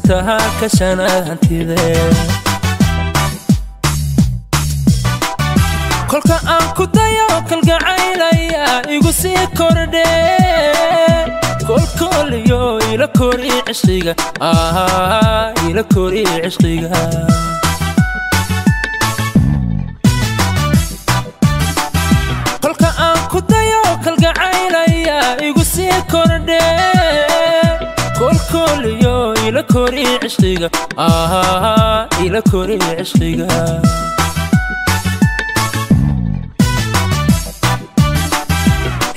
fartaha kashana hantide kolka aan ku dayo kalgacaylaya igu sii kordhe kolkoliyo ila kori cishqiga ila kori cishqiga kolka aan ku dayo kalgacaylaya igu sii kordhe kolkoliyo ila kori cishqiga ila kori cishqiga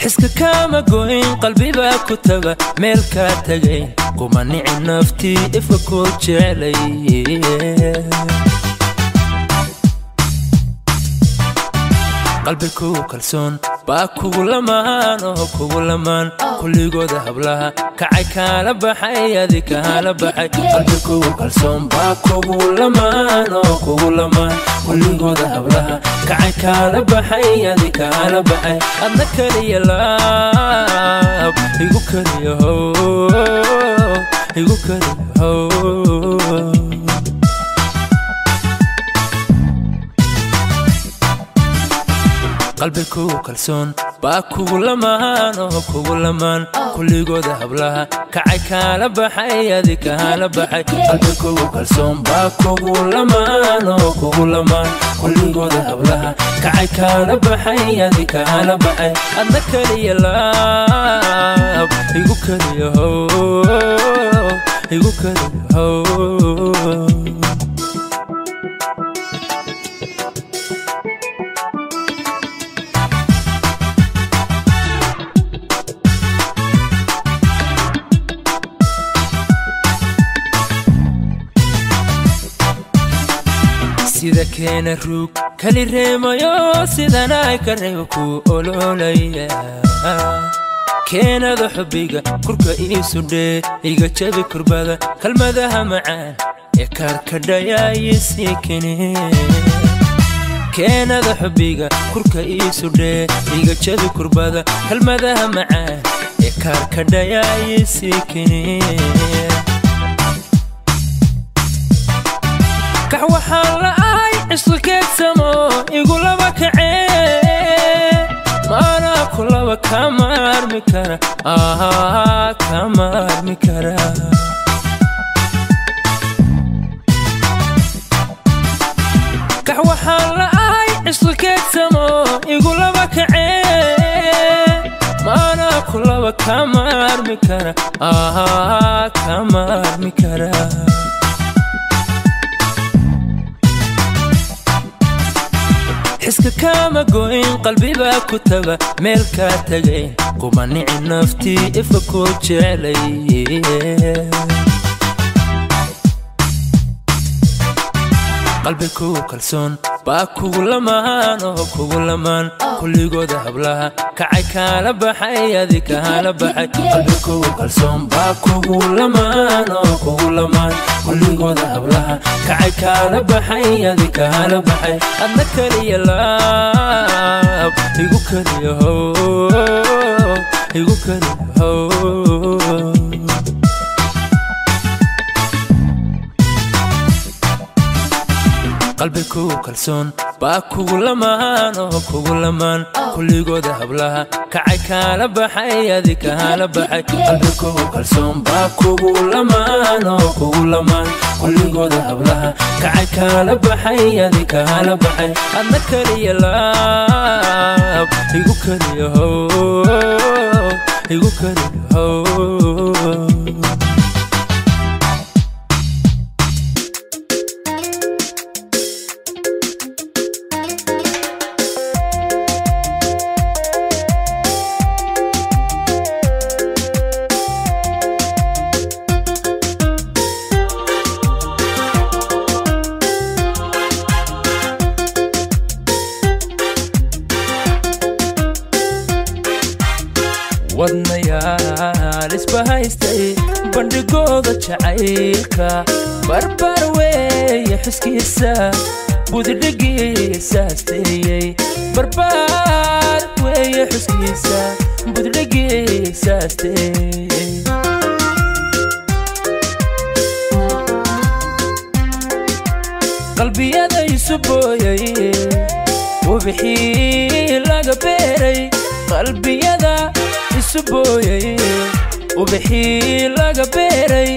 حسك كما قوين قلبي باكتبه ملكا تجين قمني نفتي افكوت علي قلبي كلسون باكو لمان لمان كل جود هبلها كعي كالبحي هذيك هالبحي قلبي كلسون باكو لمان لمان كل جود هبلها كعي كالبحي هذيك هالبحي أنك لي لاب يقولك لي هو يقولك لي هو قلبي كلسون باكو لمان كل جود هبلها كعي كالبحي هذيك هالبحي قلبي كلسون باكو لمان كل جود هبلها كعي كالبحي هذيك هالبحي أنك لي لاب يقولك لي هو يقولك لي هو سيدا كان الروك كالي ريمايو سيدا ناي كريمكو أولوليا كان ذا حبيقا كوركا إيسو دي إيقا جابي كربادا كالمدها معان يكاركا دايا يسيكني كان ذا حبيقا كوركا إيسو دي إيقا جابي كربادا كالمدها معان يكاركا دايا يسيكني كحوة حالة عشقك سمو يقول لك عين ما أنا كل كما أرمي كرا كما أرمي كرا كحوة حالة عشقك سمو يقول لك عين ما أنا كل كما أرمي كرا كما أرمي كرا حسك كما قوين قلبي باكتبه ملكا تجين قمني نفتي افكوت علي قلبي كلسون باكو لمان كل جود هبلها كعي كالبحي هذيك هالبحي قلبي كلسون باكو لمان كل جود هبلها كعي كالبحي هذيك هالبحي أنك لي لاب يقولك لي هو يقولك لي هو قلبي كلسون باكو لمان كل جود هبلها كعي كالبحي هذيك هالبحي قلبي كلسون باكو لمان كل جود هبلها كعي كالبحي هذيك هالبحي أنك لي لاب يقولك لي هو يقولك لي هو wadnayaal isbahaystay bandhigooda jacaylka barbar weeye xuskiisa budhiggiisa asteeyey barbar weeye xuskiisa budhiggiisa asteeyey qalbiyada isubooyay wabixii laga beeray qalbiyada isubooyay wabixii laga beeray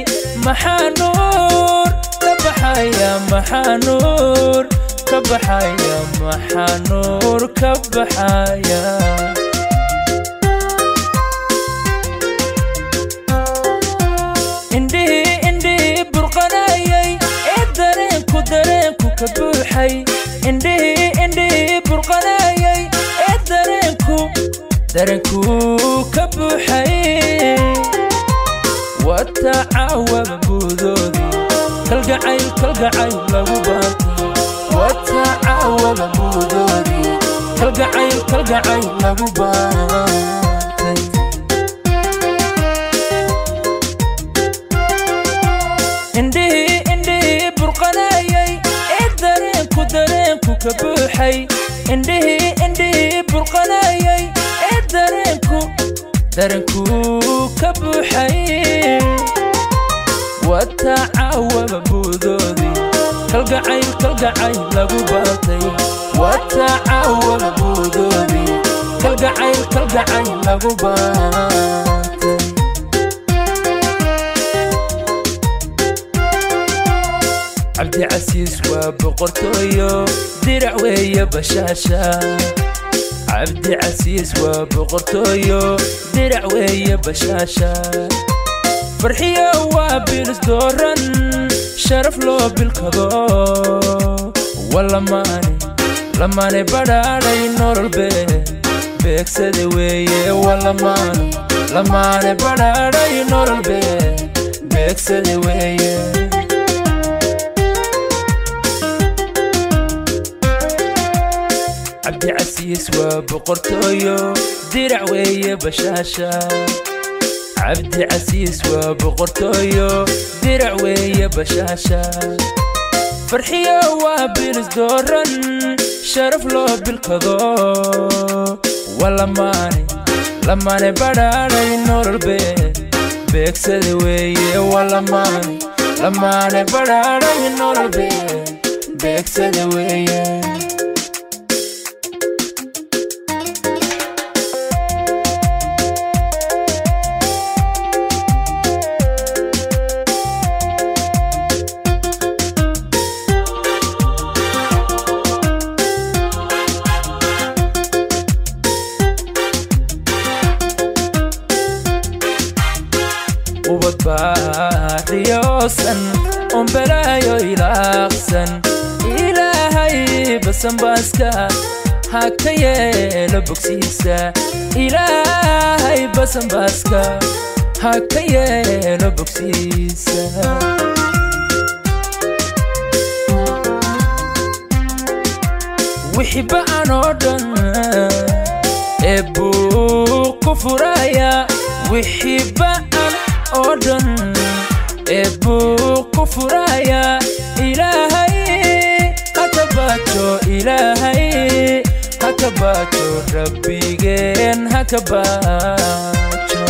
maxaa nuur ka baxaya maxaa nuur ka baxaya maxaa nuur ka baxaya كبوحي عندي برقناي درنكو كبوحي وتعاوب بودودي كالقعيل لغو باتي وتعاوب بودودي كالقعيل لغو باتي عندي برقناي درنكو كبوحي عندي برقناي درنكو كبوحي وتعاوب بودودي كالقعيل لغو باتي وتعاوب بودودي كالقعيل لغو باتي عبدي عسيس وبقرطويو درع ويا بشاشة عبدي عسيس وبقرطويو درع ويا بشاشة فرحية وابلس دورن شرف له بالقضاء والله ماني بداري نور البيت بيكسد ويا والله ماني بداري نور البيت بيكسد ويا عبدي عسيس وبقرطويو درع ويا بشاشة عبدي عسيس وبقرطويو درع ويا بشاشة فرحية وابلس دورن شرف له بالقضاء والله ماني بداري نور البيت بيكسد ويا والله ماني بداري نور البيت بيكسد ويا وبتباريوسن بلايو إلاقسن إلهي بسن باسكا هكاية لبكسيسا إلهي بسن باسكا هكاية لبكسيسا وحب أنودن إبو كفرايا وحب أودن إبو كفرايا إلهي هكباتو ربي جين هكباتو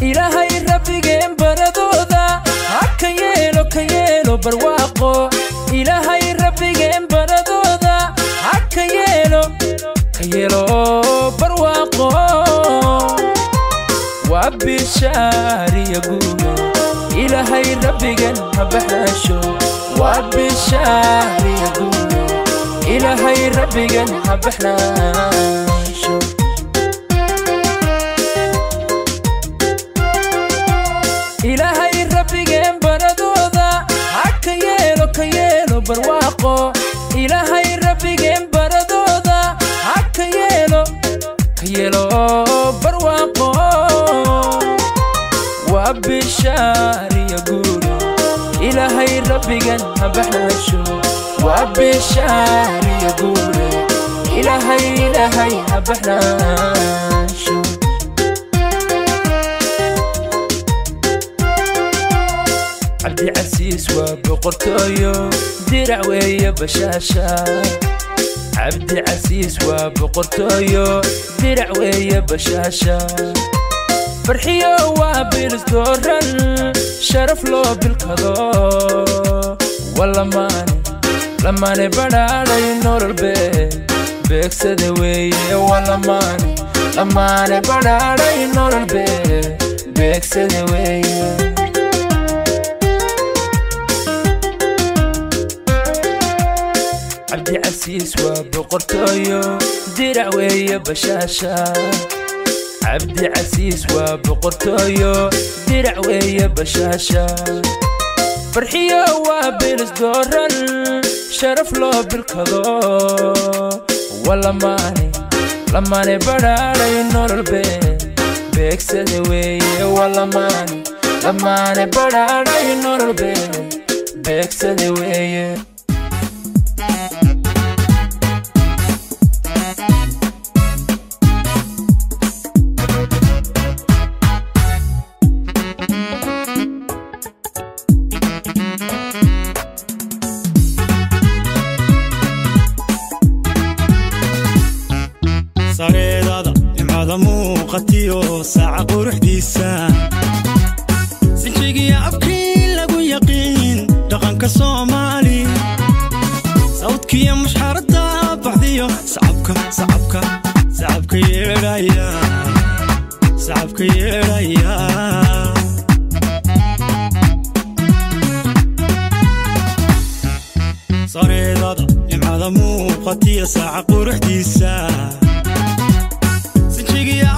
إلهي ربي جين بردودا هكيلو برواقو إلهي ربي جين بردودا هكيلو برواقو وبشاري يقول إلهي ربي جن هبحشو وبشاري يقول إلهي ربي جن هبحشو إلهي ربي جن بردودا هكيلو برواقو إلهي ربي جن بردودا هكيلو برواقو وبشاري يقول إلهي ربي جن هبحشو وبشاري يقول إلهي هبحشو عبدي عسيس وبقرطويو درع ويا بشاشة عبدي عسيس وبقرطويو درع ويا بشاشة فرحية وابيلس دورن شرف لو بالكذا والله ماني لماني بدالي نور البيت بيكسد ويا والله ماني لماني بدالي نور البيت بيكسد ويا عبدي عسيس وبقرطويو درع ويا بشاشة عبدي عسيس وبقرطويو درع ويا بشاشة فرحية وابيلس دورن شرف لو بالكذا والله ماني لماني بدالي نور البيت بيكسد ويا والله ماني لماني بدالي نور البيت بيكسد ويا صاريدادا إمعادا موقتيو ساعة قروح ديسا سنشيقي أبكي لقو يقين دقانك صومالي صوتكي مش حاردا بعديو صعبك يرايا صعبك يرايا صاريدادا إمعادا موقتيو ساعة قروح ديسا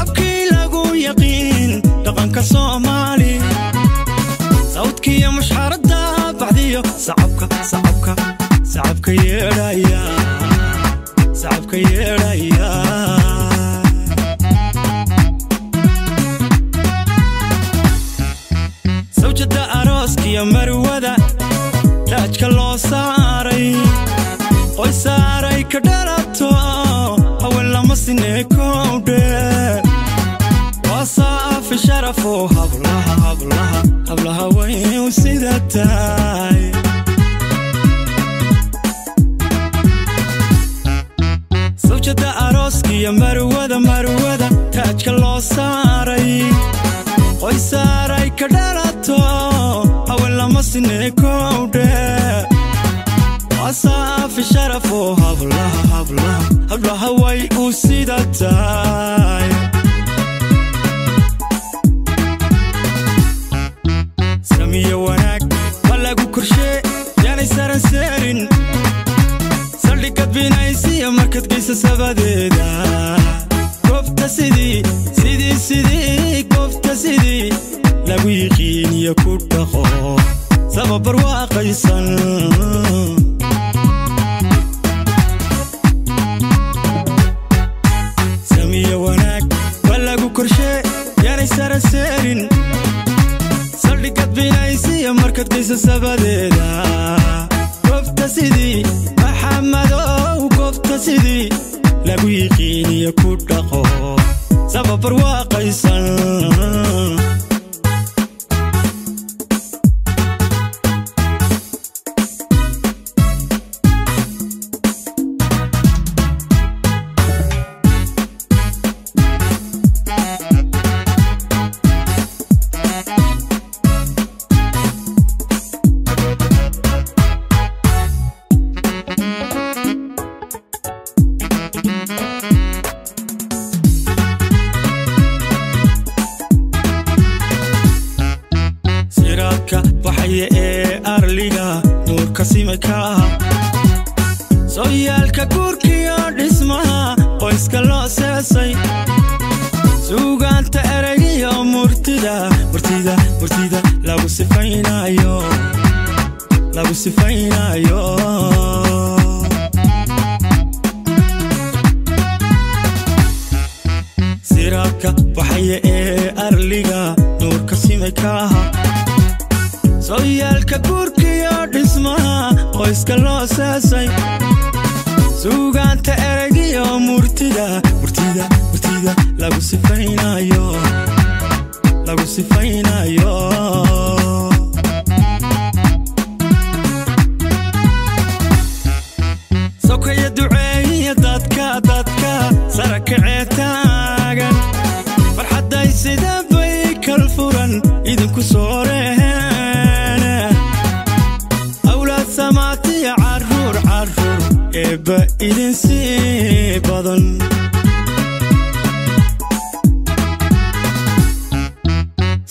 أبكي لقو يقين دقانك صومالي صوتكي مش حاردا بعديو صعبك يرايا صعبك يرايا زوجة أروسكي يا مروذة تاجك اللو ساري قوي ساري كدرتو أول لما سنكو ده وصاف شرفو هبلها وين وسيدتاي زوجة أروسكي يا مروذة تاجك اللو ساري قوي ساري كدرتو أول لما سنكو ده وصاف شرفو هبلها وين وسيدتاي سمية وناك ولاقو كرشي جاني سارن سارن سردقت بينايسي مركت قيسة سباديدا كفتا سيدي كفتا سيدي لاقو يقين يكود دخو سبب برواقيسا سمية وناك ولاقو كرشي جاني سارن سارن سردقت بينايسي مركت قيسة سباديدا كفتا سيدي محمدو كفتا سيدي لاقو يقين يكود دخو سبب برواقيسا waxay arliga nuurka simaka sooyaalka gurkiyo dhismaha qoyska loo seesay suugaanta eragiyo murtida lagu sifaynayo siraadka waxay arliga nuurka simaka sooyaalka gurkiyo dhismaha qoyska loo seesay suugaanta eragiyo murtida lagu sifaynayo sokaya duceeya dadka sarakaceetaagan farxaday sida bay badan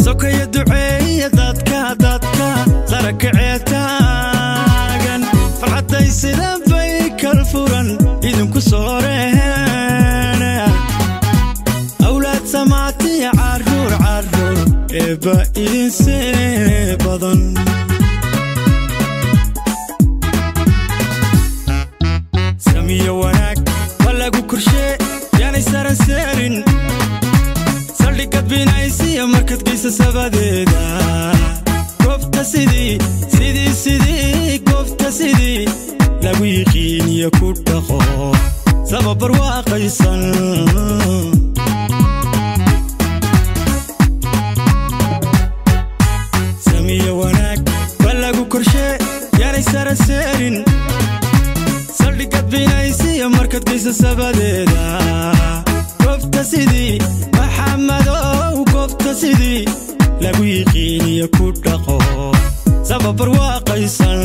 sokaya duceeya dadka sarakacee taagan farxadday sida bay kal furan idinku sooreen awlaad samaatiya caruur eebba idinsee badan samiyo wanaag walagu korshee yaanay saran seerin saldhigad binaysiya markad geysa sabadeeda goobta sidii goobta sidii lagu yiqiiniyo ku dhaqo sababar waaqaysan samiyo wanaag walagu korshee yaanay saran seerin saldhigad binaysiya markad geysa sabadeeda goobta sidii maxamadow goobta sidii lagu yiqiiniyo ku dhaqo sababar waaqaysan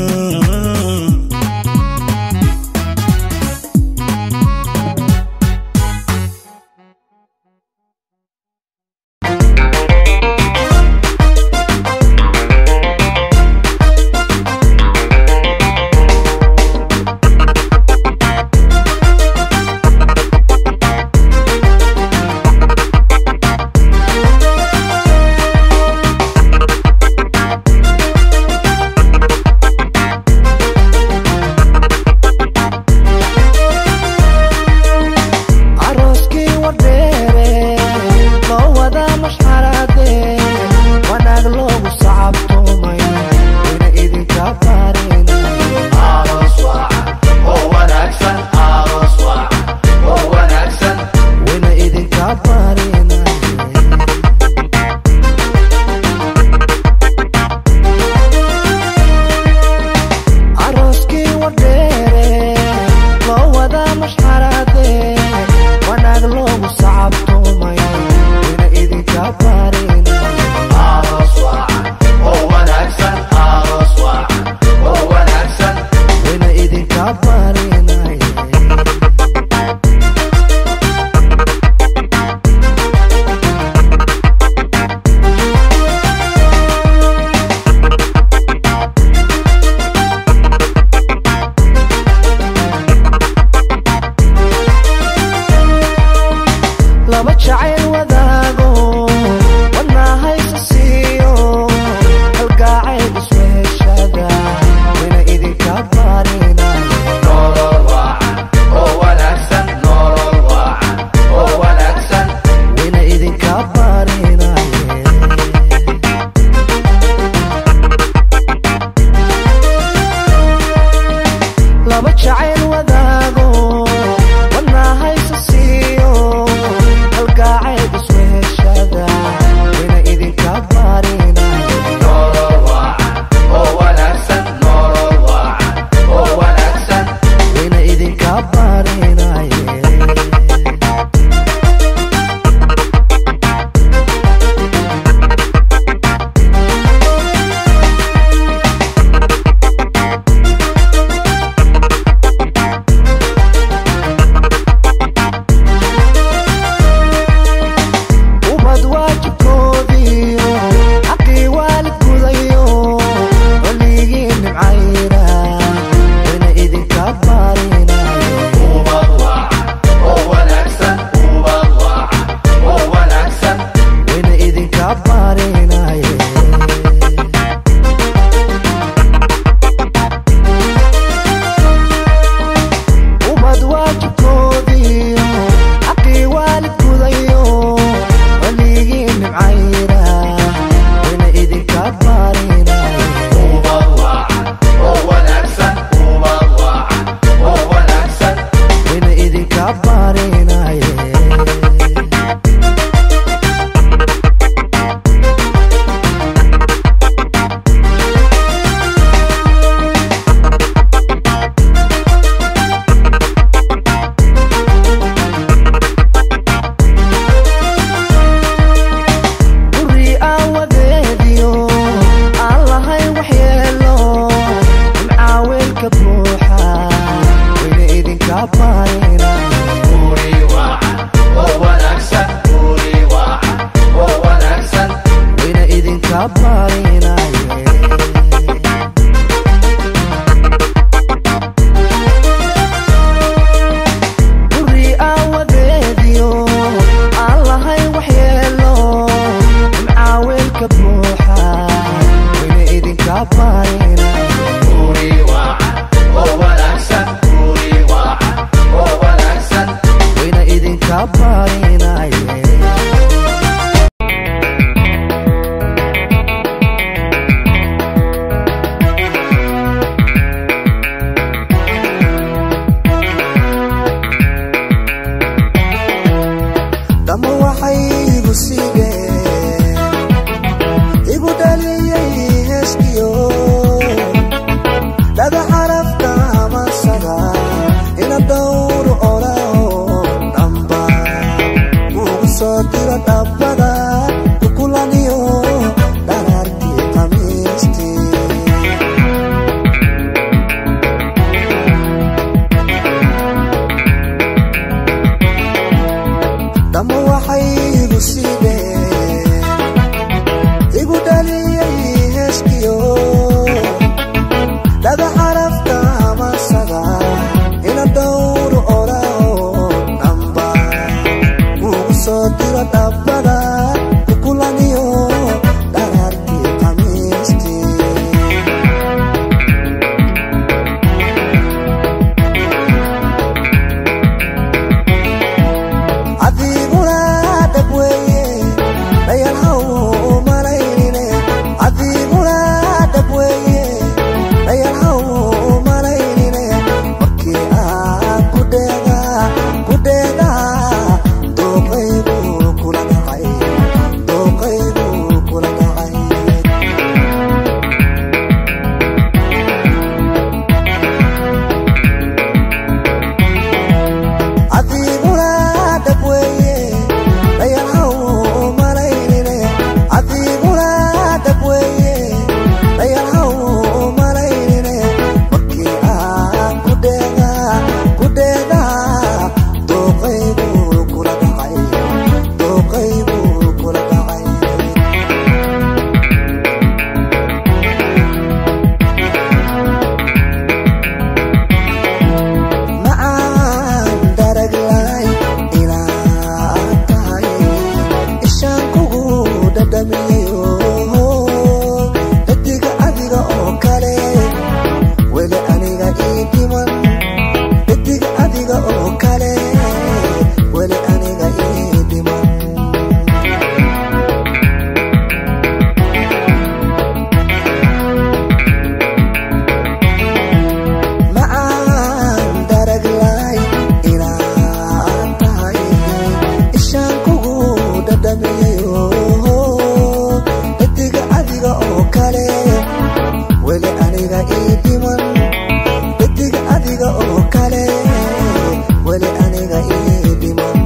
diro dhabbada kukulaniyo dharartii qamiistii adiguna dhabweeye dhayalhaw malaynine adiguna dhabweeye dhayalhaw malaynine markii aan ku dheeda dooqaygu kula dhacay adiguna dhabweeye dhayalhaw malaynine adiguna dhabweeye dhayalhaw malaynine markii aan ku dheeda dooqaygu kula dhacay macaan daraglay inaad tahay ishaan kugu dhadhamiyayo dhadiga adiga oo kale weli aniga ii dhiman dhadiga adiga oo kale weli aniga ii dhiman macaan daraglay inaad tahay ishaan kugu dhadhamiyayo dhadiga adiga oo kale weli aniga ii dhiman dhadiga adiga oo kale weli aniga ii dhiman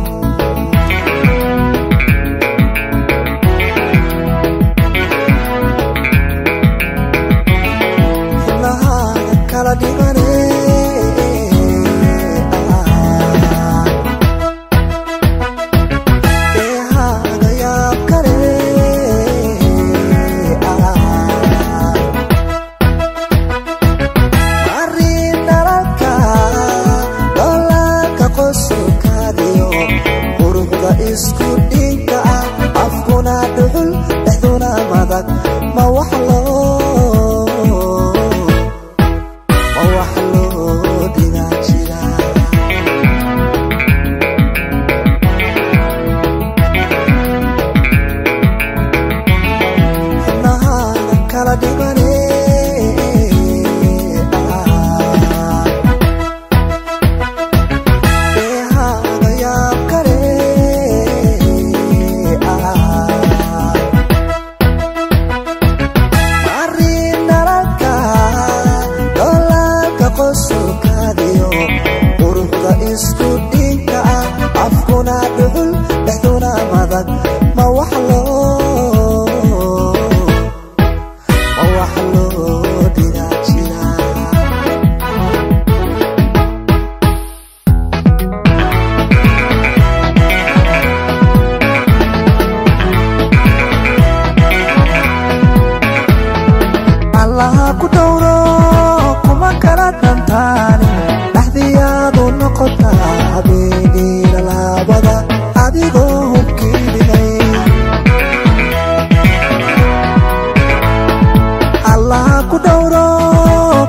xubnahaada kala dhigane deehaaga yaab kale arrin dhalalka dhoolaanka qosolkaadiyo quruxda isku dhinka ah afkuna dhuxul dhexduna madag ma wax loo dhigaa jira xubnahaada kala dhigane deehaaga yaab kale arrin dhalalka dhoolaanka qosolkaadiyo quruxda isku dhinka ah afkuna dhuxul dhexduna madag ma wax loo dhigaa jira allaha ku dhowro kuma kala dhantaani dhaxdiyaadu noqotaa habeeniina laabada adigoo hubkii dhigay allaha ku dhowro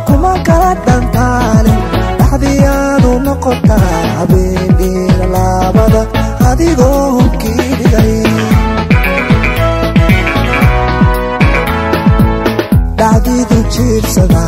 kuma kala dhantaani dhaxdiyaadu noqotaa habeeniina laabada adigoo hubkii dhigay dhacdiidu jiirsada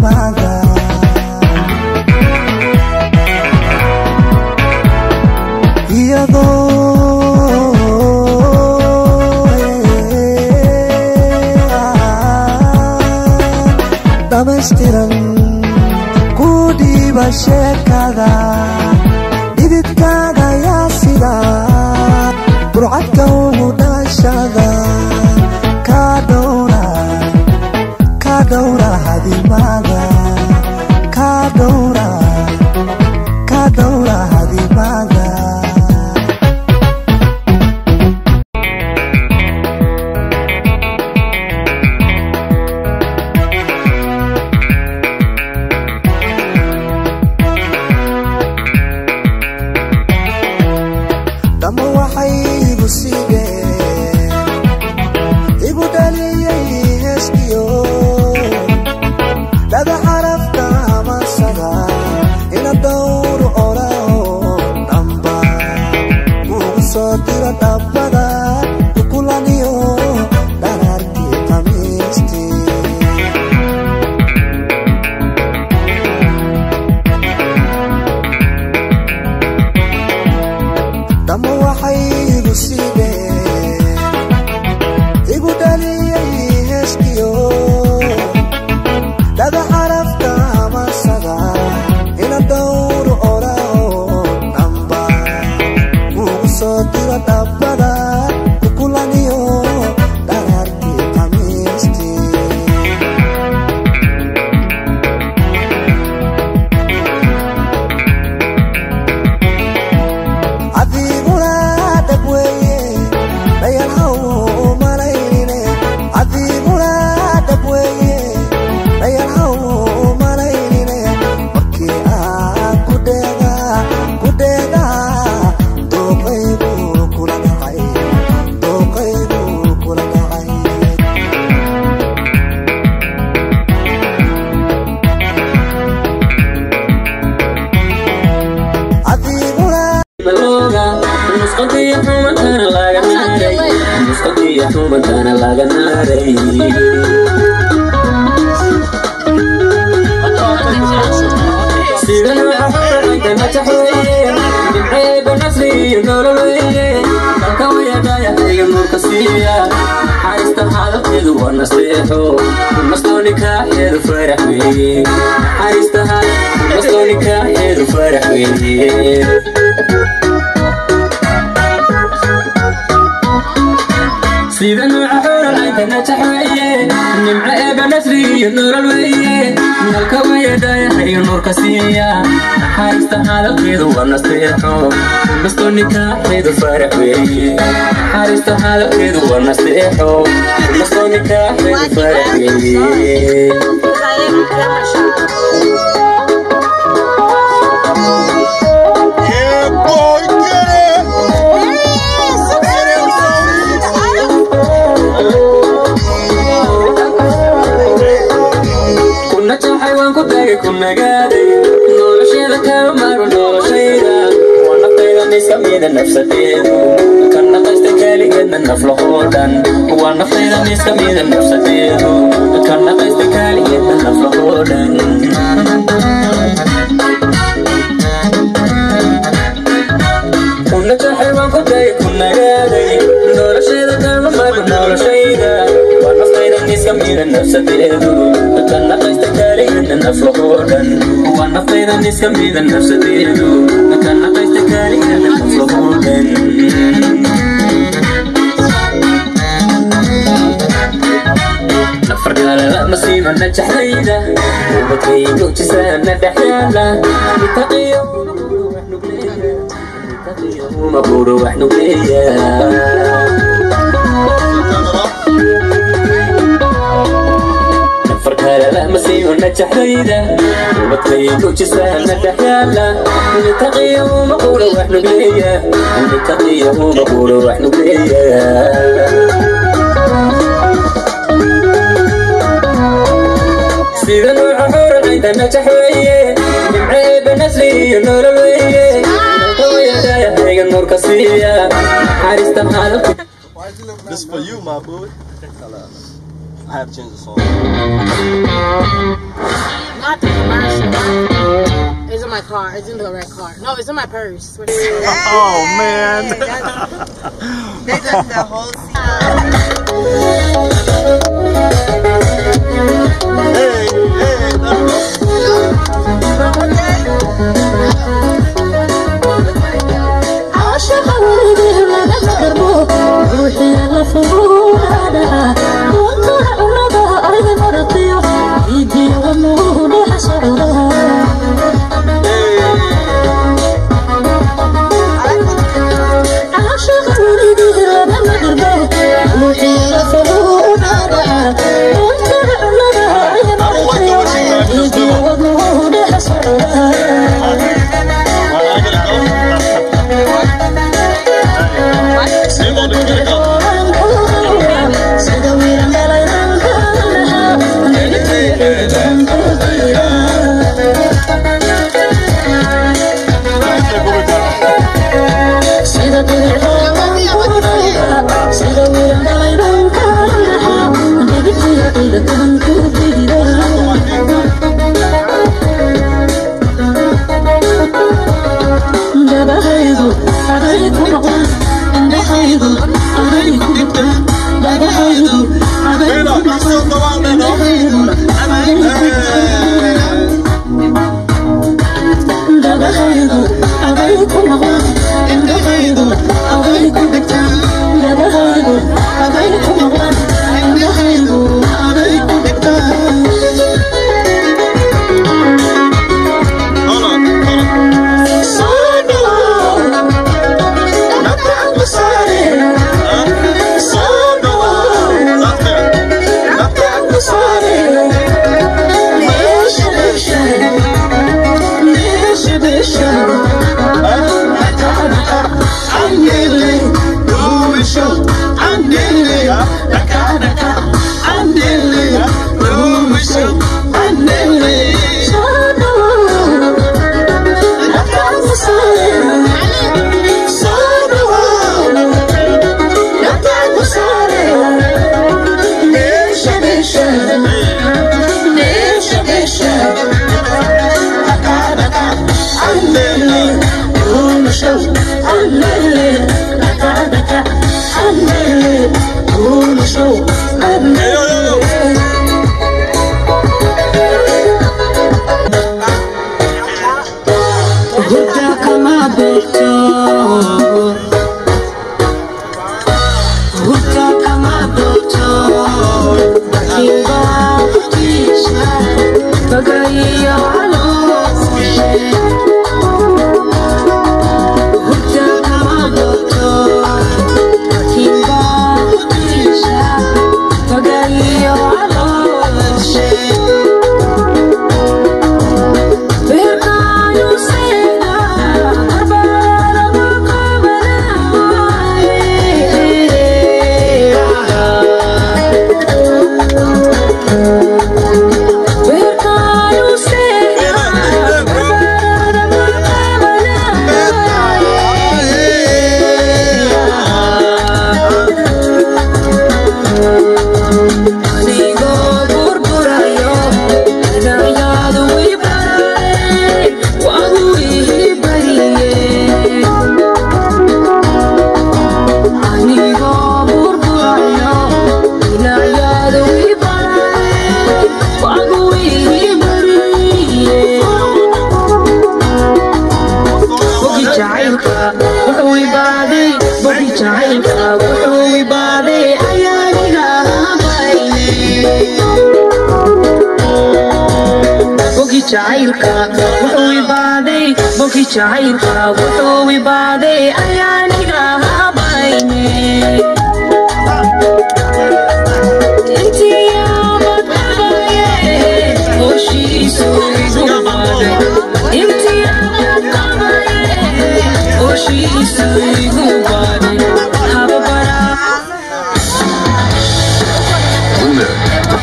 hadimaada dhammaystiran ku dhiiba sheekada dhididkaaga yaa sida burcadka ugu dhashada ka dhowra hadimaada ka dhowra hadimaada dama waxay igu siideen igu dhaliyay heeskiyo dada xarafta amasada ina dhowru orao dhamba ugu soo dira dhabbada ukulaniyo dhararkii khamiistii dama waxay igu siideen igu dhaliyay heeskiyo dada xarafta amasada ina dhowru orao dhamba ugu soo dira dhabbada ukulaniyo dhararkii khamiistii adiguna dhab weeye dhayalhaw malaynine adiguna dhab weeye dhayalhaw malaynine markii aan ku dheega dooqaygu kula dhacay adiguna مسقطية حومتنا لاغا ناري سيدنا أحبك ما تحوي من عيب نفسي نوري كويا دايا هي مركسية حارست حالك يدو ونصيحو مصدوني كاحير فرح بي حارست حالك مصدوني كاحير فرح بي سيدا نوع حور العيدنا تحوية نمع إيبا نسري النور الوية من الكوية دايا هي النور كسية حارست حالك يدو ونصيحو مصدوني كاحير فرح بي حارست حالك يدو ونصيحو مصدوني كاحير فرح بي كنا قادي نولشيدا كامارو نولشيدا ونقيدا نسكميدا نفسديدو كنا قيستكالي إدنا نفلقودان ونقيدا نسكميدا نفسديدو كنا قيستكالي إدنا نفلقودان كنا تحيوان كداي كنا قادي نولشيدا كامارو نولشيدا ونقيدا نسكميدا نفسديدو كنا قيستكالي إدنا نفلقودان ونقيدا نسكميدا نفسديدو كنا قيستكالي إدنا نفلقودان نفرقالا لا مصيبة نجح ليدا وبكيدو جسانا دحيالا نتقيا ومبورو وحنو بليا فرقالا لا مصيبة نجح ليدا وبكيدو جسانا دحيالا نتقيا ومبورو وحنو بليا نتقيا ومبورو وحنو بليا سيدا نوع حور عندنا تحوية من عيب نسلي النور الوية كويا دايا هيك النور كسية حارست حالك. This for you, my boy. I have changed the song. car. It's in the red car. No, it's in my purse. Oh man. They did the whole scene.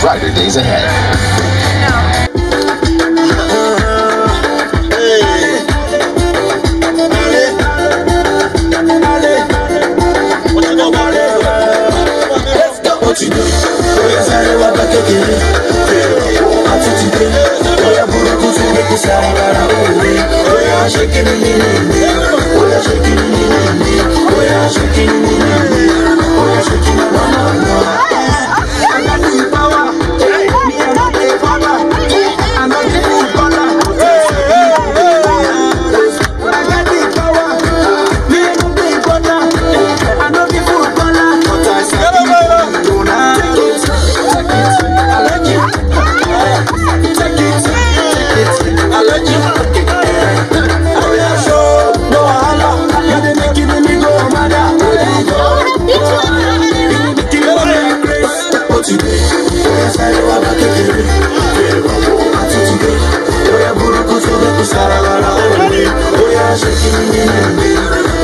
Brighter days ahead. What you do? kusarabara uwe oya shakini nini oya shakini nini oya shakini nini oya shakini mama I got the power me I got the power I know the power I got the power me I got the power I know the footballer but I say take it I like it take it I like it oh yeah show no hala you dey make me go mad today, oya sare wa bakekere, fero mo ati today, oya buruku sobe kusarabara oye, oya shakini nini,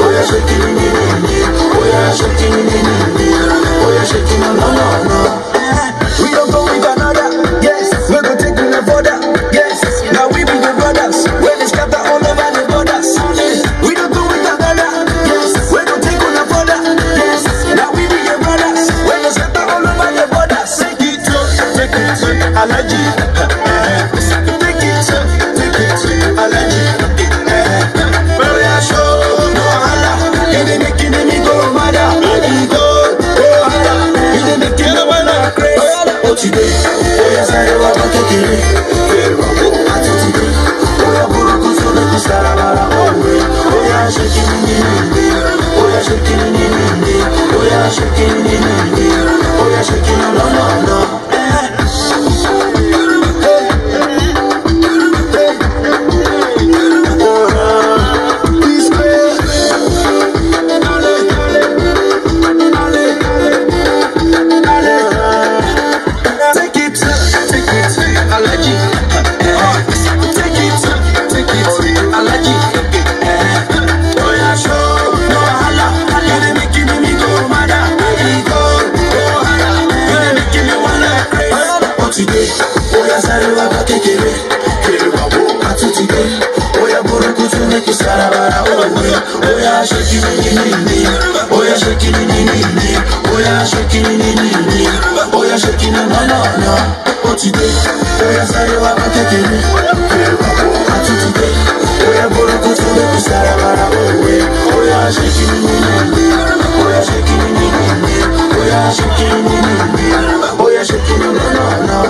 oya shakini nini, oya shakini nini, oya shakini no. We don't go with another, yes, we go take you further, yes. Now we be the brothers, when they scatter all over the borders. We don't go with another, yes, we go take you further, yes. Now we be the brothers, when they scatter all over the borders. Take it, allergy. Take it, allergy. Where I show no hala, you dey making me go mad. Go hala, you dey making me wanna crazy. Oh today, oya sare wa bakekere, fero mo ati today. Oya buruku sobe kusarabara owe, oya shakini nini, oya shakini nini, oya shakini nini, oya shakini no. Today, oya sare wa bakekere, fero mo ati today. Oya buruku sobe kusarabara owe, oya shakini nini, oya shakini nini, oya shakini nini, oya shakini no. Oh today, oya sare wa bakekere, fero mo ati today. Oya buruku sobe kusarabara owe, oya shakini nini, oya shakini nini, oya shakini nini, oya shakini no.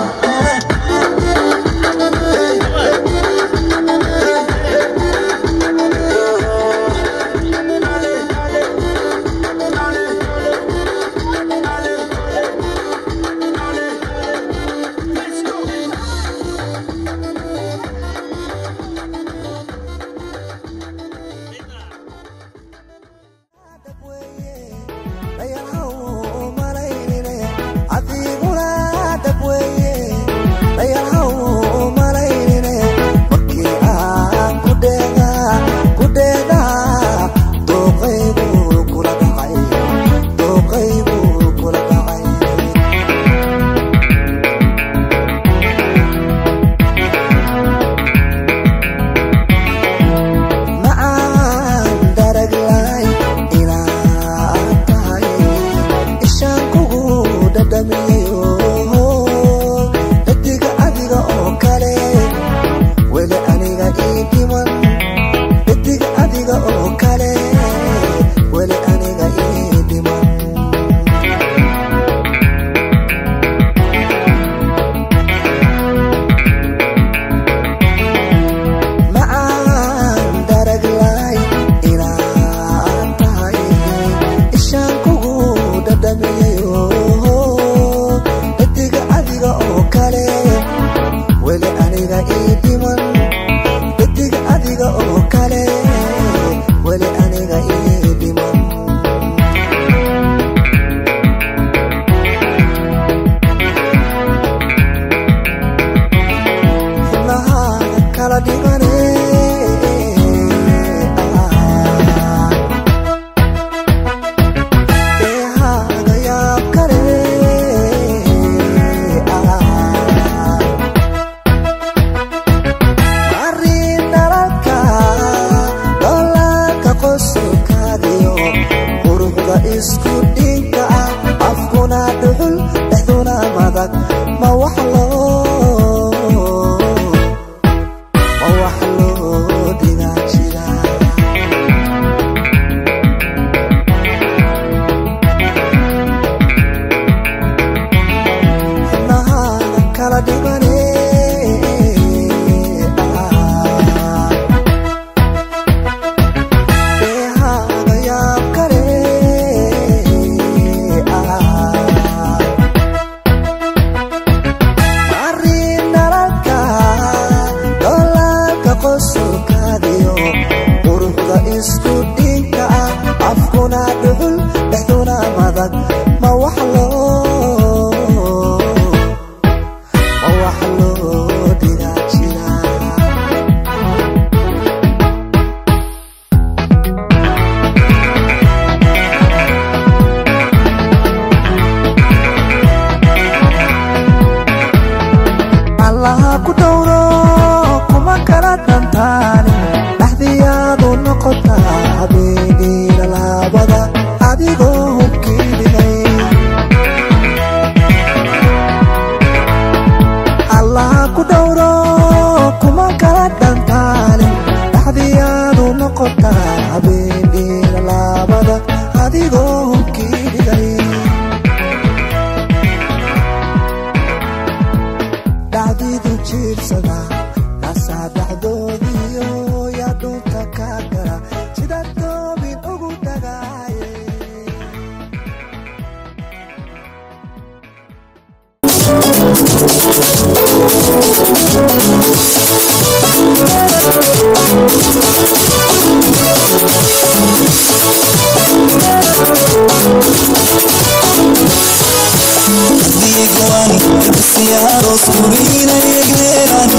dowro kuma kala dhantaani dhaxdiyaadu noqotaa habeeniina laabada adigoo hubkiidinay allah ku dowro kuma kala dhantaani dhaxdiyaadu noqotaa habeeniina laabada adigoo hubkiidinay dhacdiidu jiibsada nasaa dhacdoodiyo yaa dhunta ka gara sida doobin ugu dagaaye diiguan siyaaros kurina yegleelan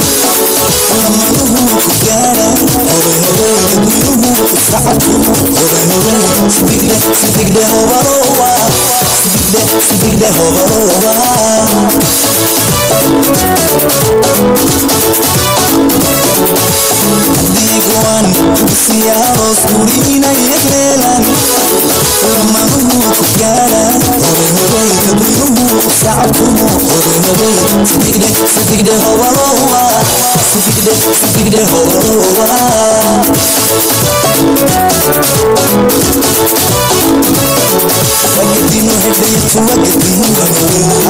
lamaduhu ku gaara horehoreeduyuhu sacabku horehore sidigde hobarowa sidigde hobarowa diiguan siyaaros kurina yegleelan lamaduhu ku gaara horehoreeduyuhu sacabku horehore sidigde hobarowa sidigde hobarowa wagedinu hedhaytu wagedinu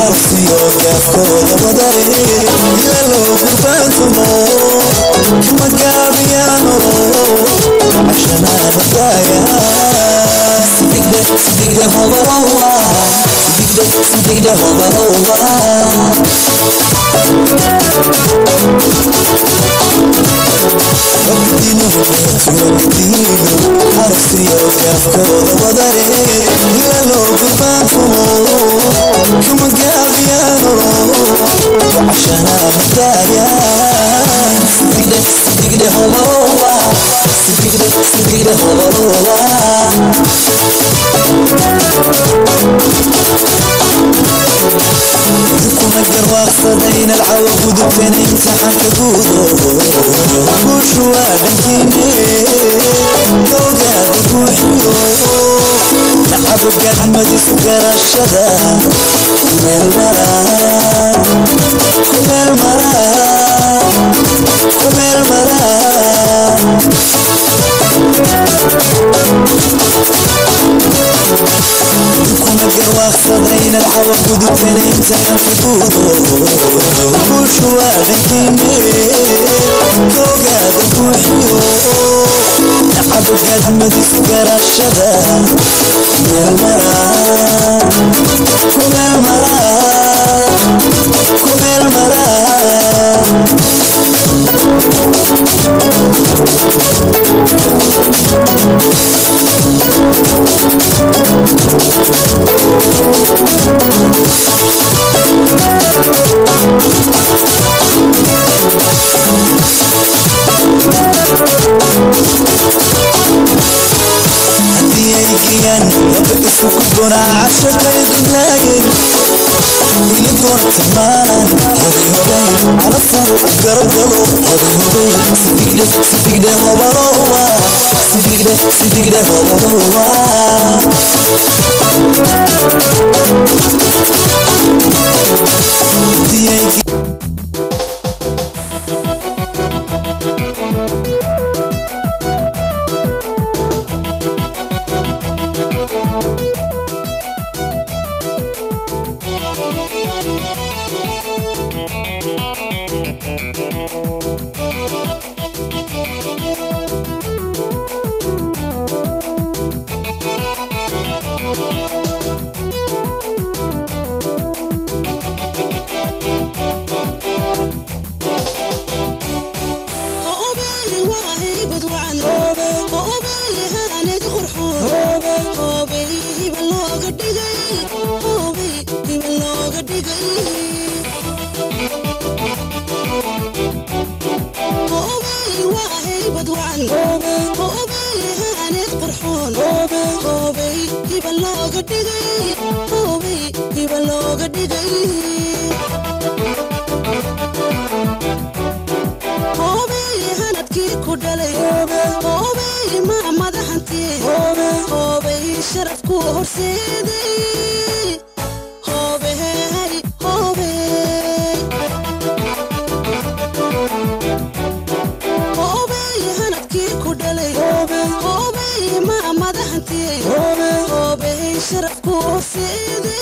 arsiyo gaafkooda wadare ilalo gurbaantumo magaabiyaano ashanaada daaya sidigde hobarowa sidigde hobarowa wagedinu hedhaytu wagedinu arsiyo gaafkooda wadare ilalo gurbaantumo magaabiyaano ashanaada daaya sidigde hobarowa sidigde hobarowa kuna garwaaqsadayna alcawa gudubtana imtixaanka guudo guushu waa dhankiine dowgaada guuxiyo nacabo gacmadiisu garashada kumeel maraa kuna garwaaqsadayna alcawa gudubtana imtixaanka guudo guushu waa dhankiine dowgaada guuxiyo nacabo gacmadiisu garashada kumeel maraa haddii ay geeyaan laba isu ku doonaa cashaqay dugnaayeen ili doorta maalan horehoray calafar garagalo horehoray sidigde hobarowa sidigde hobarowa haddii ay كودالي هوبي ما مدحنتي هوبي شرف كور سيدي هوبي هوبي هوبي هنبكي كودالي هوبي ما مدحنتي هوبي شرف كور سيدي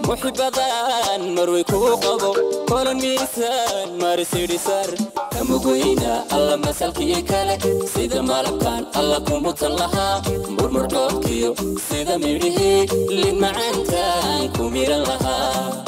محبان مروي كوقبو كل ميسان مارسيدي سار كمغوينا الله مسالكي كاله سيدا مالكان الله كومطلها مرمر دوكيو سيدا ميريه لما عنتان كومير لها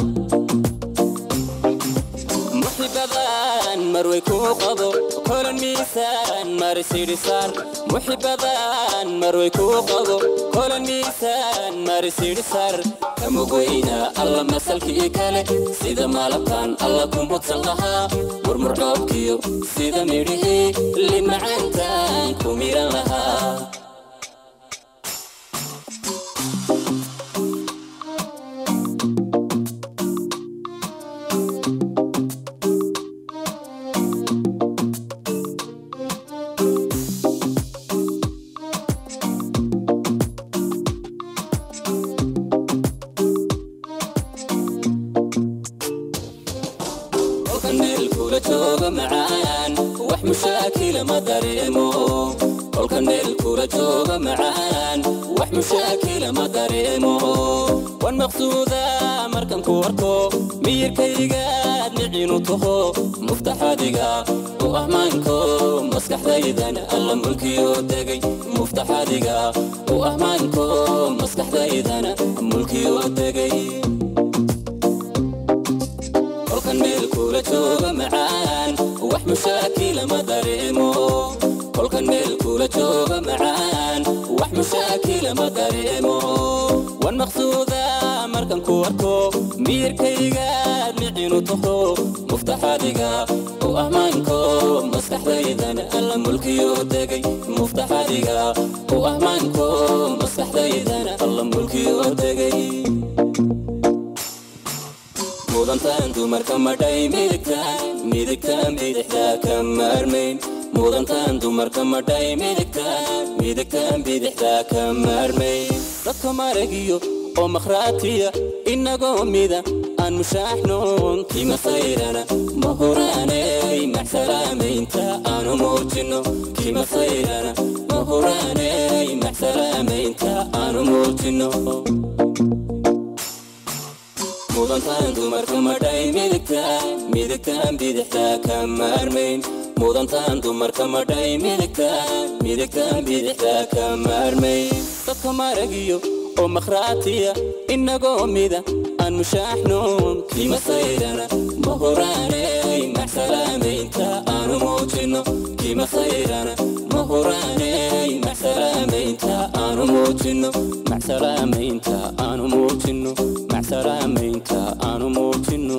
محبان مروي كوقبو كل ميسان مارسيدي سار محبان مروي كوقبو كل ميسان مارسيدي سار كمغوينا الله مسالكي كاله سيدا مالكان الله كومطلها مرمر دوكيو سيدا ميريه لما عنتان كومير لها كل جوغ معان وح مشاكل ما دريمو كل كنيل كل جوغ معان وح مشاكل ما دريمو والمقصودة مركن كوركو مير كيغاد نعينو تخو مفتاح ديغا وأهمانكو مسكح دايدان الله ملكي ودقي مفتاح ديغا وأهمانكو مسكح دايدان ملكي ودقي كل كنيل كل جوغ معان وح مشاكل ما دريمو كل كنيل كل جوغ معان وح مشاكل ما دريمو والمقصودة مركن كوركو مير كيغاد نعينو تخو مفتاح ديغا وأهمانكو مسكح دايدان الله ملكي ودقي مفتاح ديغا وأهمانكو مسكح دايدان الله ملكي ودقي مودنتان دمركا مداي ميدكا بيدحدا كمارمين مودنتان دمركا مداي ميدكا بيدحدا كمارمين dadka maragiyo oo makhraatiya inagoo mida aan mushaaxnoon kima sayrana mahuraanay maxsalaamaynta aanu muujino kima sayrana mahuraanay maxsalaamaynta aanu muujino مودنتان دمركا مداي ميدكا بيدحدا كمارمين مودنتان دمركا مداي ميدكا بيدحدا كمارمين dadka maragiyo oo makhraatiya inagoo mida aan mushaaxnoon kima sayrana mahuraanay maxsalaamaynta aanu muujino kima sayrana mahuraanay maxsalaamaynta aanu muujino maxsalaamaynta aanu muujino maxsalaamaynta aanu muujino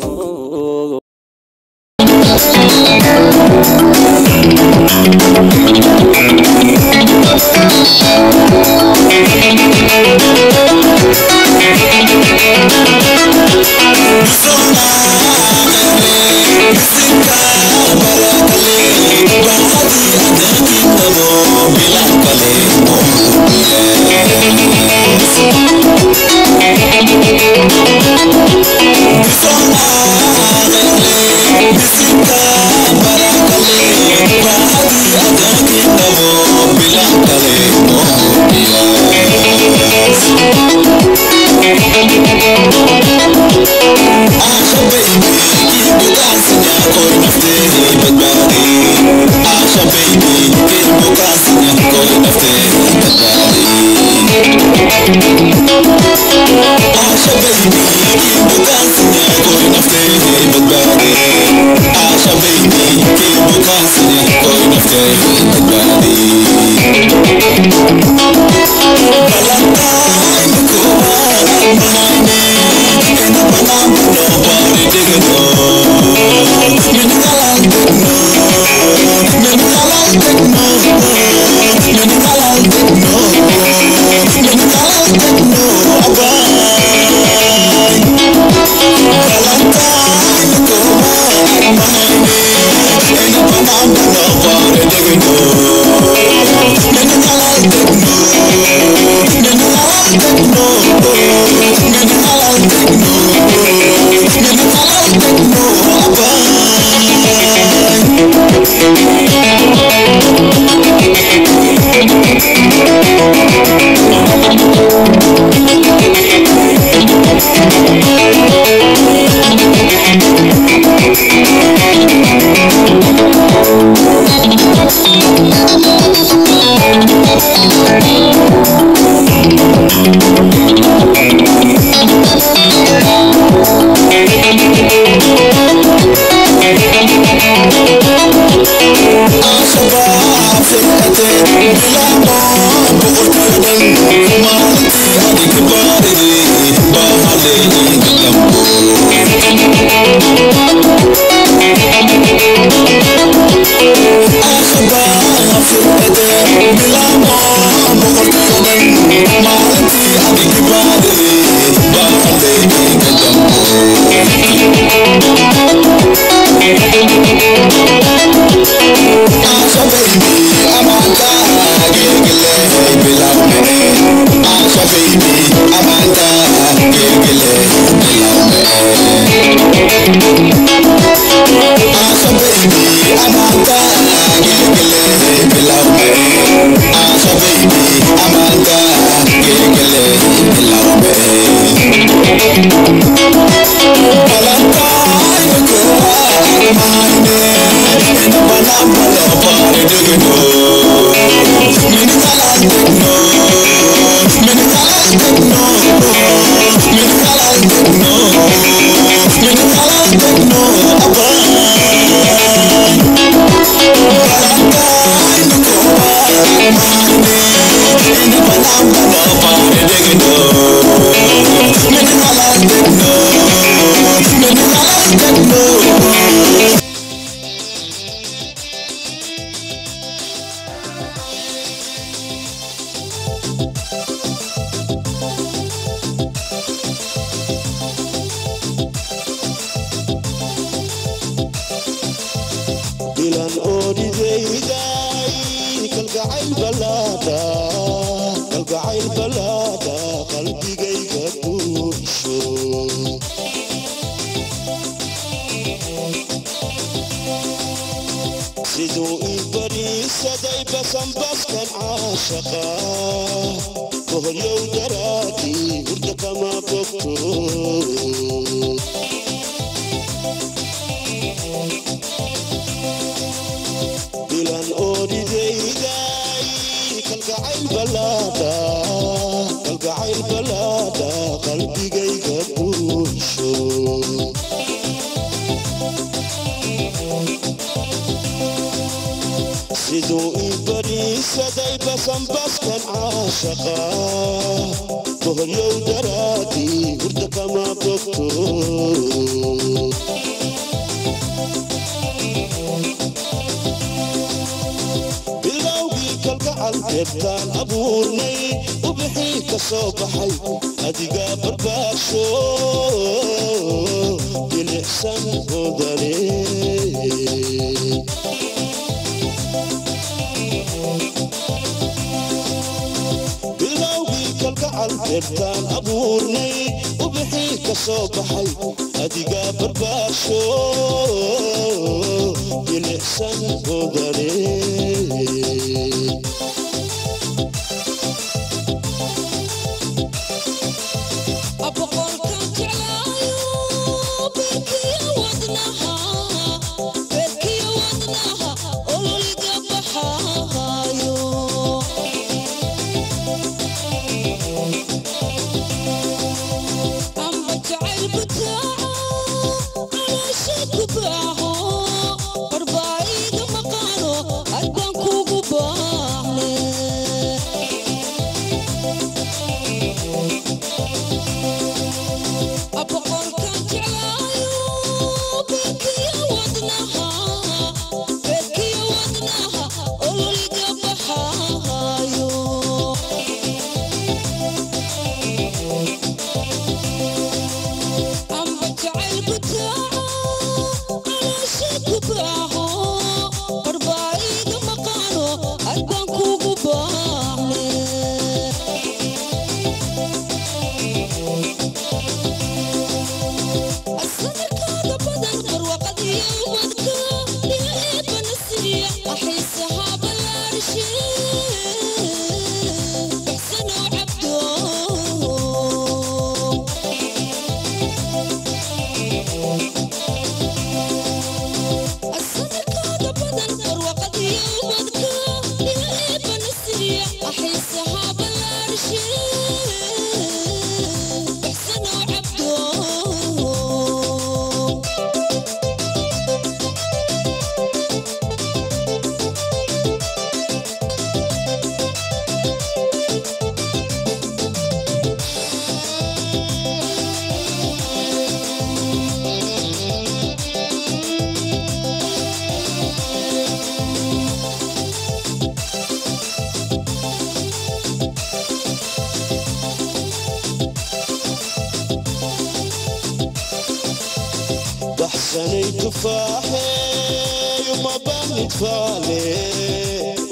I'm bilan oodidayday kalgacayl balaada qalbigayga buuxsho siduu ii bariisaday basanbaskan caashaqa boholyow daraadii hurda kama bogto bilan oodidayday kalgacayl balaada qalbigayga buuxsho siduu ii bariisaday basanbaskan caashaqa boholyow daraadii hurda kama bogto kalgacalkeedtaan abuurnay ubixii ka soo baxay adigaa barbaarsho bilicsan odane bilowgii kalgacalkeedtaan abuurnay ubixii ka soo baxay adigaa barbaarsho bilicsan odane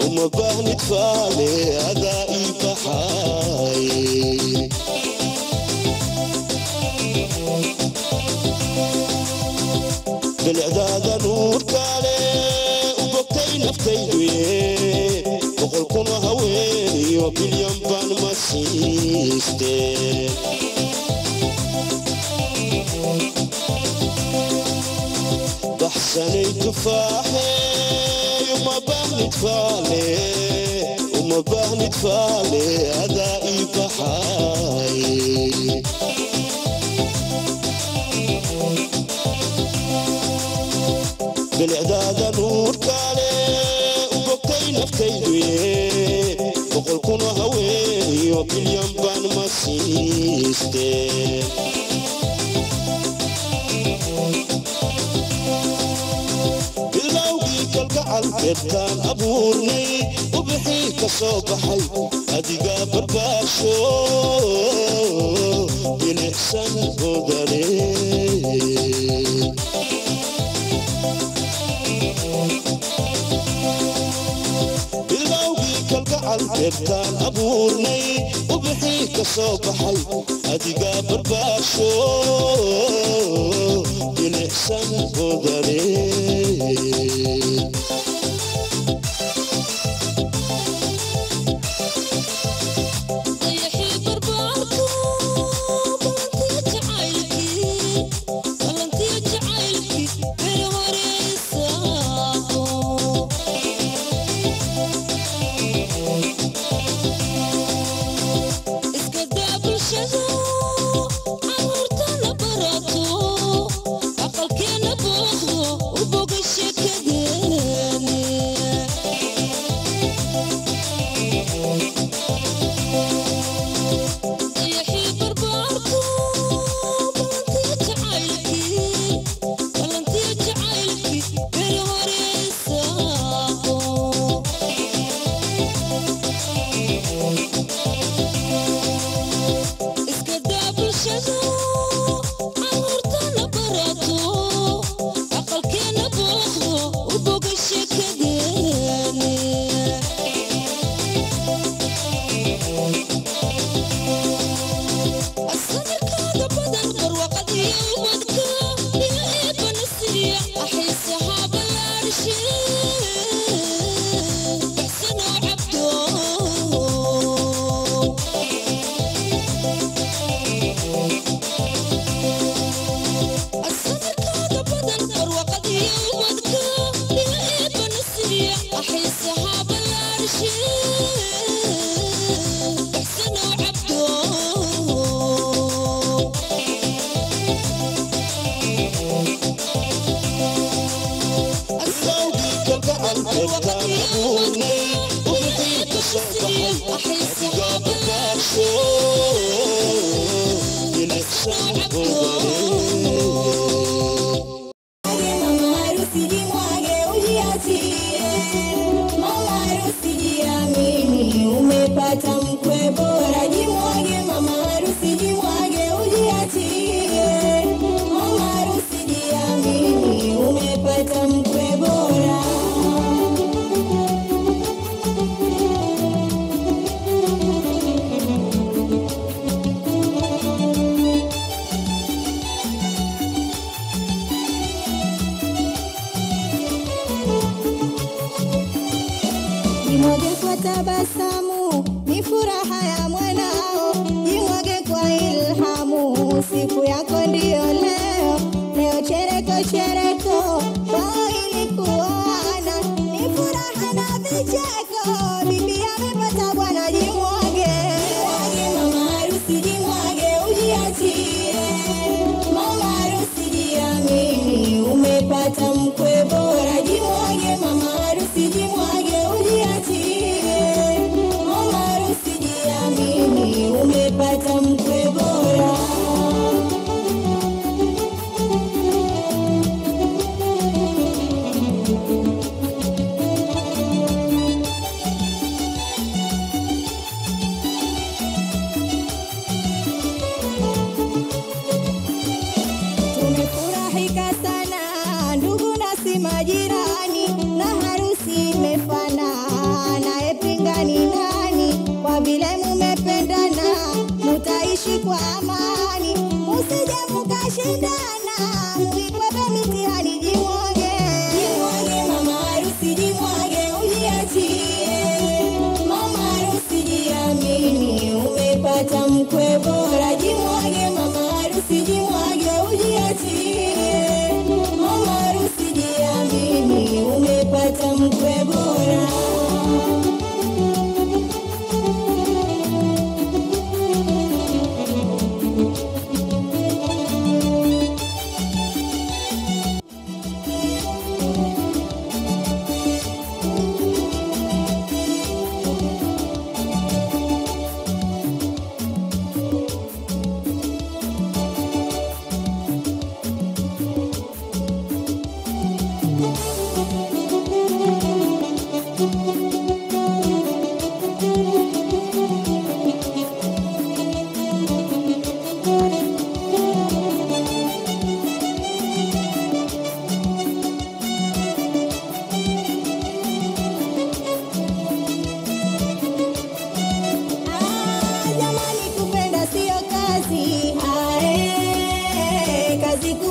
وما بهنت فالي أدائي بحاي بالعداد نور كالي وبقتي نفتي دويه وقل كنا هويني وبالينبان مسيستي بحسني تفاحي وما بهنت فالي وما بهنت فالي أدائي بحاي بالعداد نور كالي وبقتي نفتي دويه وقل كنا هويني وبالينبان مسيستي beertaan abuurnay ubixii ka soo baxay adiga barbaasho bilicsan odane bilowgii kalgacal beertaan abuurnay ubixii ka soo baxay adiga barbaasho bilicsan odane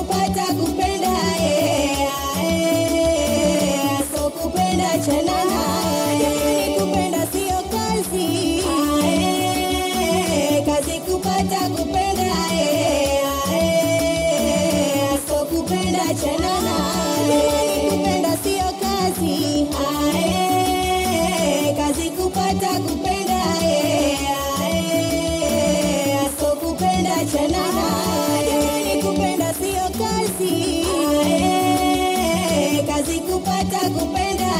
kupata kupenda so kupenda chana naye kupenda sio kazi kazi kupata kupenda so kupenda chana naye kupenda sio kazi kazi kupata kupenda so kupenda chana naye kupenda sio kazi kazi kupata kupenda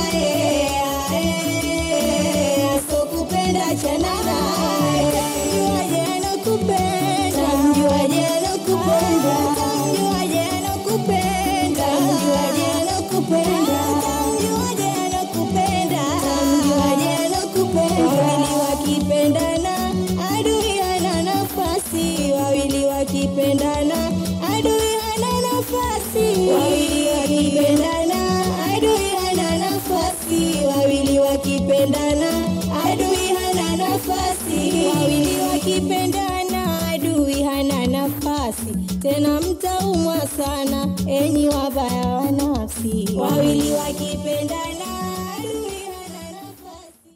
so kupenda chana naye mjuaje anakupenda mjuaje anakupenda mjuaje anakupenda mjuaje anakupenda mjuaje anakupenda mjuaje anakupenda wawili wakipendana adui hana nafasi wawili wakipendana adui hana nafasi wawili wakipendana adui hana nafasi wawili wakipendana adui hana nafasi wawili wakipendana adui hana nafasi tena mtaumwa sana enyi wabaya wa nafsi wawili wakipendana adui hana nafasi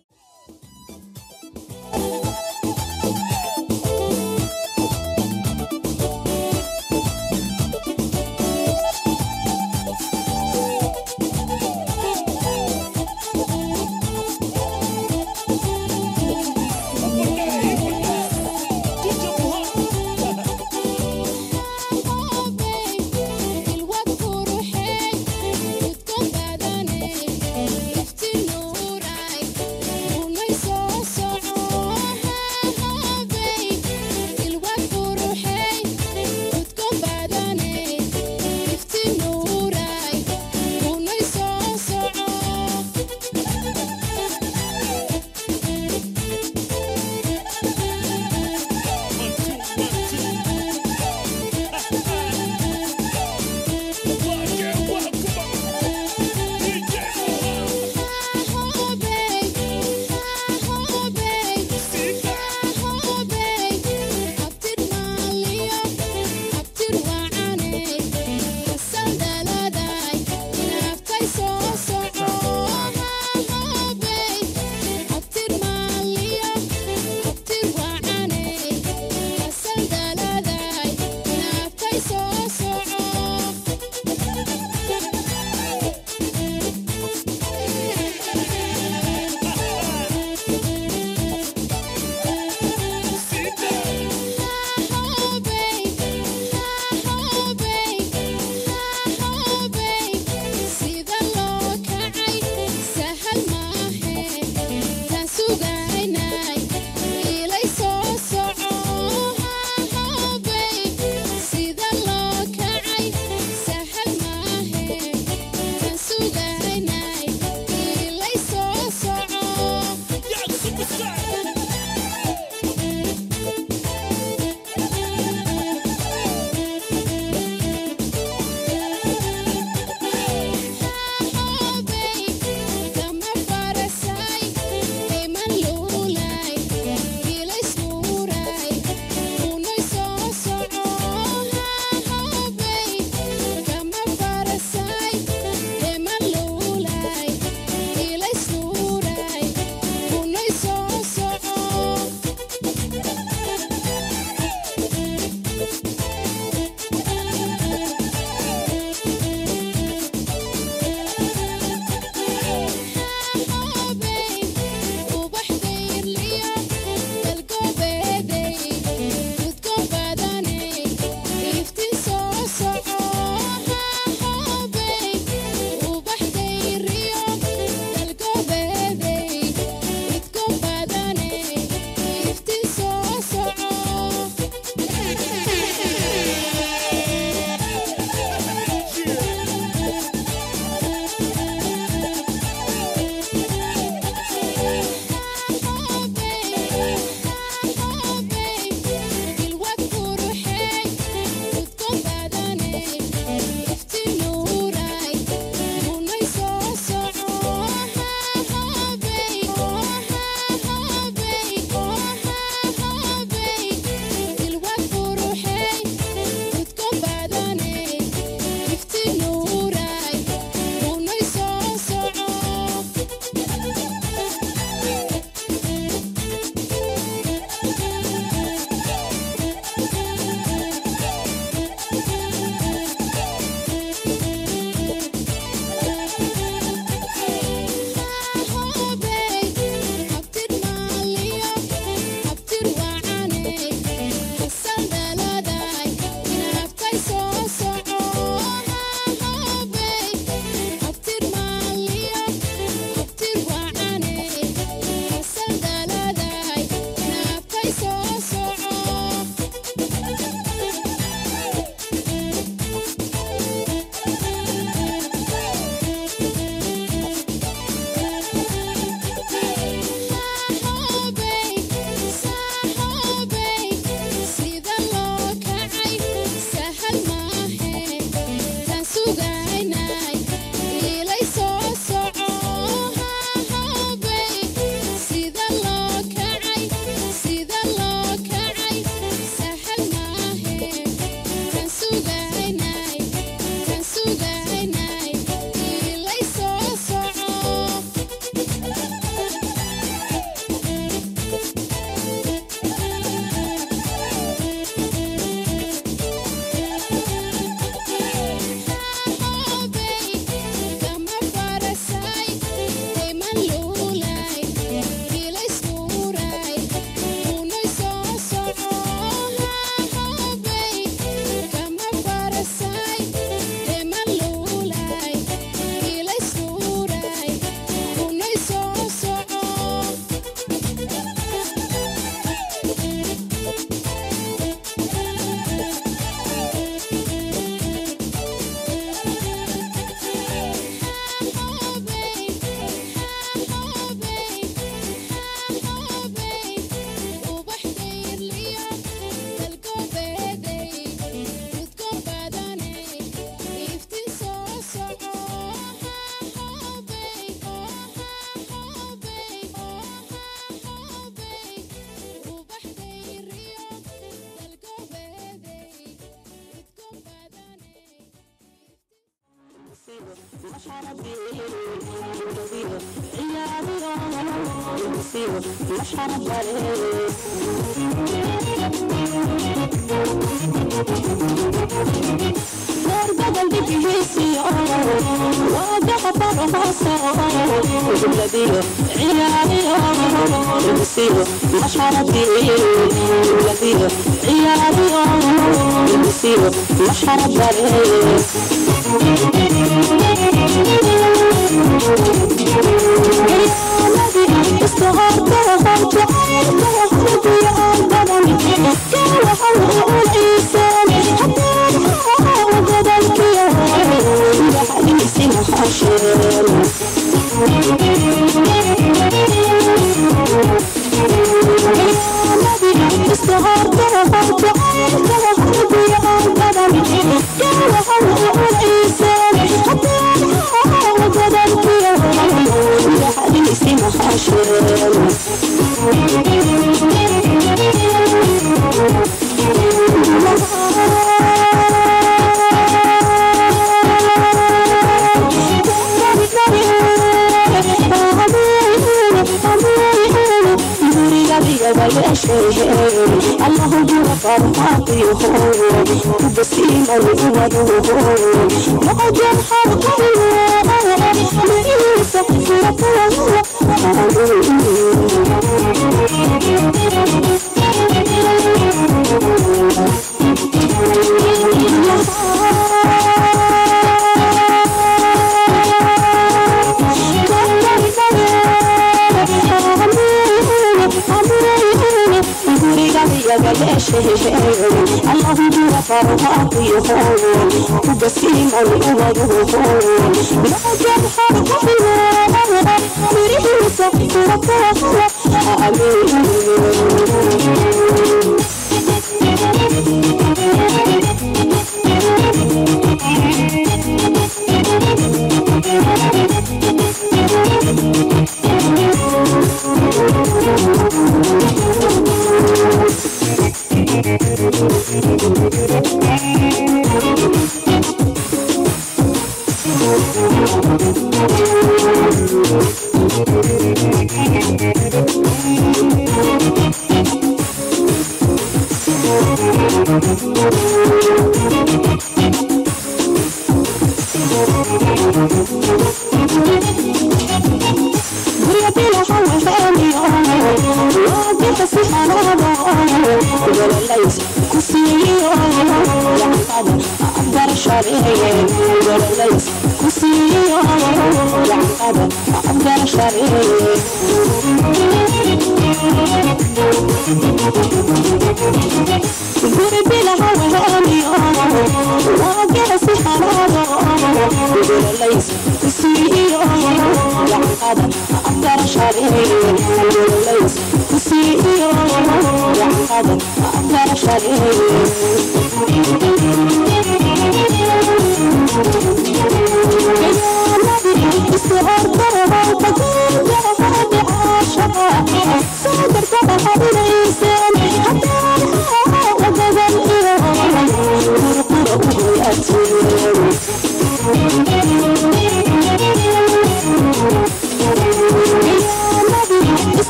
الله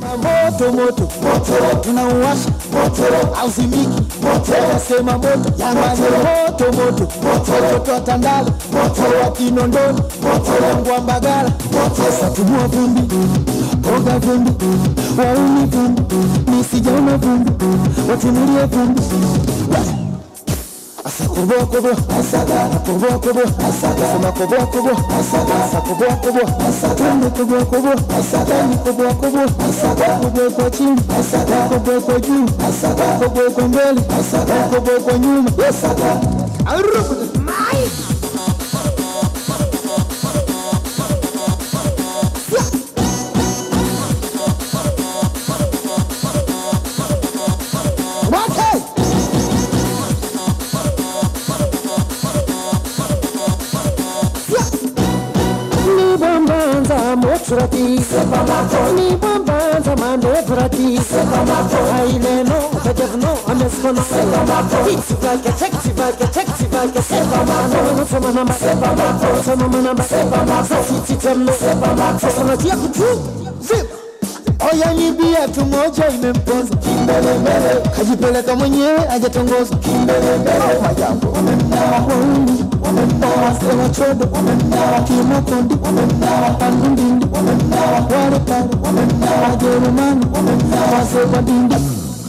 Moto moto moto tunauwasha moto auzimiki moto nasema moto jamani moto moto moto twatandala moto wa Kinondoni moto wa Mbagala moto satumua vumbi oga vumbi wauni vumbi nisijana vumbi watimulie vumbi asa kubo kubo asada kubo kubo asada sema kubo kubo asada asa kubo kubo asada ni kubo kubo asada ni kubo kubo asada kubo kwa chini asada kubo kwa juu asada kubo kwa mbele asada kubo kwa nyuma asada aruku mai Motrati, ni bambanza manevrati, aileno, kajavno, ameskono, tixivalka, texivalka, sepamano, somanamba, sititemno, sasanatia kutu, zip. Oya nibia tumoja imemponza kimbelembele, kajipeleka mwenyewe hajatongoza kimbelembele, majambo wamemnawa wauni, wamemnawa sewa chodo, wamemnawa kimokondi, wamemnawa pandundindi, wamemnawa warekari, wamemnawa Jerumani, wamemnawa sewa dindi.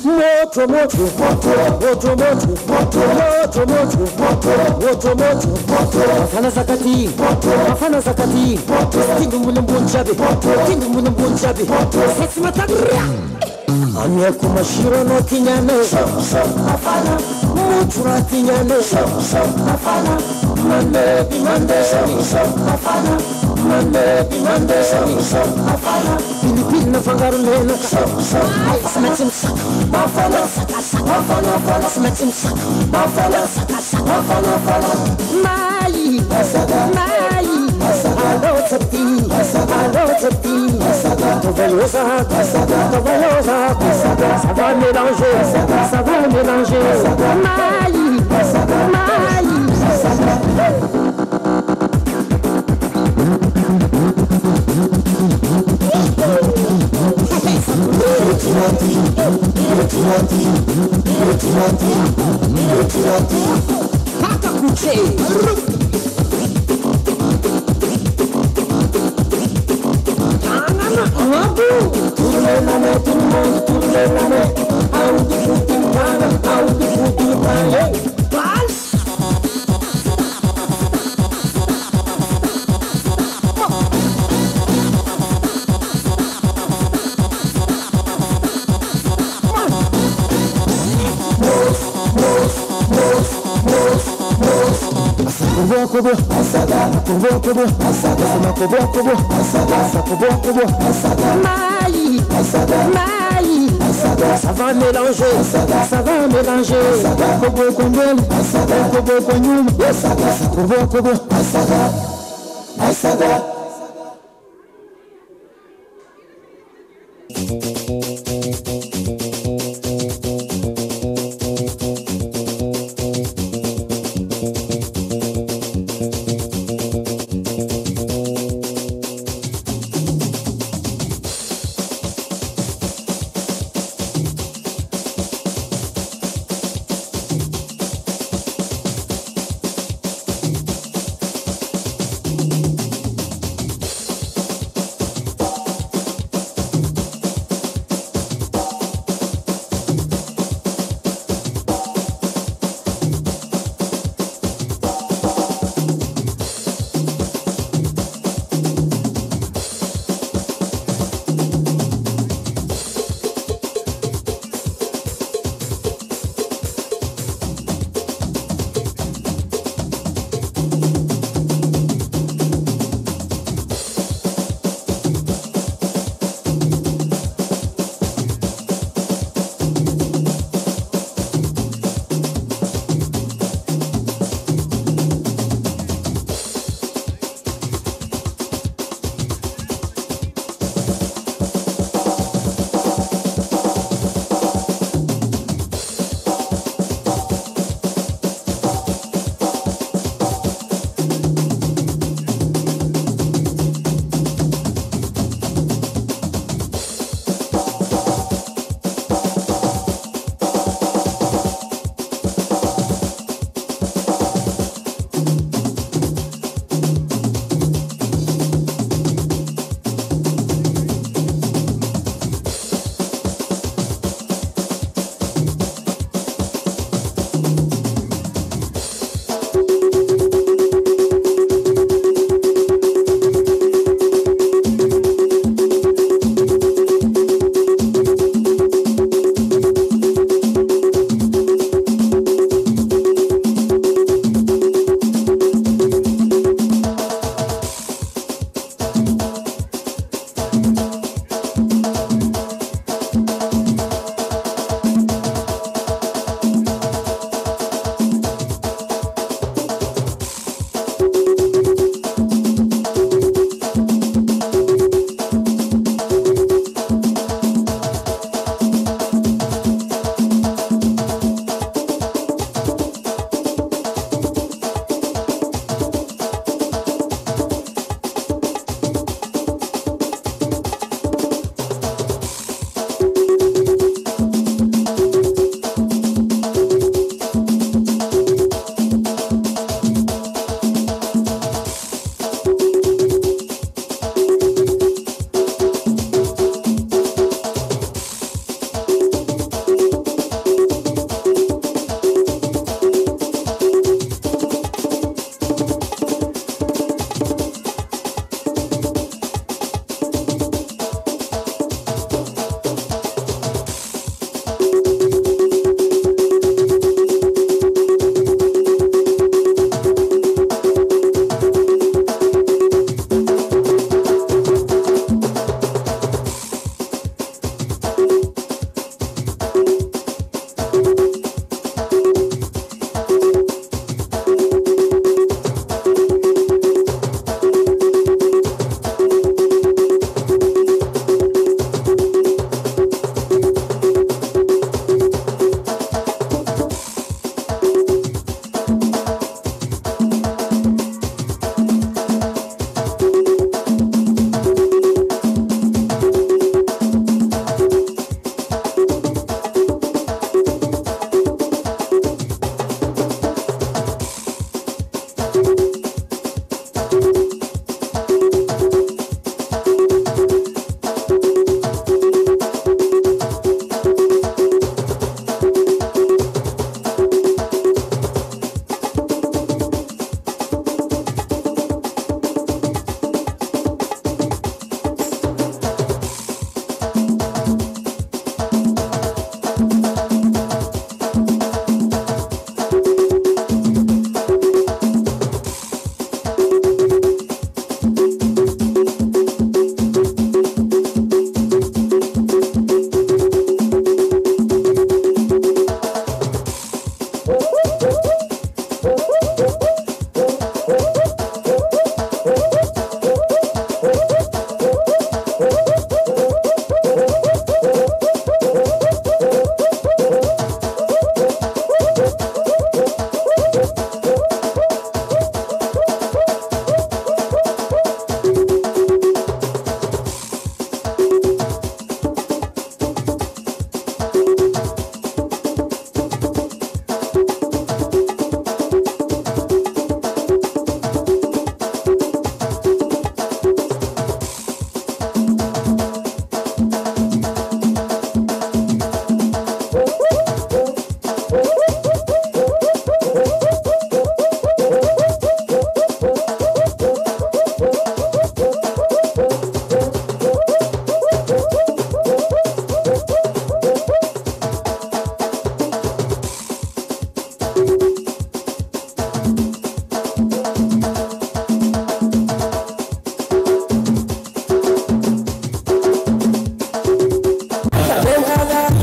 Moto moto moto moto moto moto moto moto moto moto moto afana zakati afana zakati tingu mun bunjabe sexy matagria anya kumashiro no kinyane afana mutura kinyane afana mande afana mande afana pilipili na fangaru lena smatim afana smatim afana mai alo tapti tovayosa ça va mélanger mai Pata kuche Kubo asada sama kubo asada mai ça va mélanger kubo kumbele kubo kwa nyuma kubo asada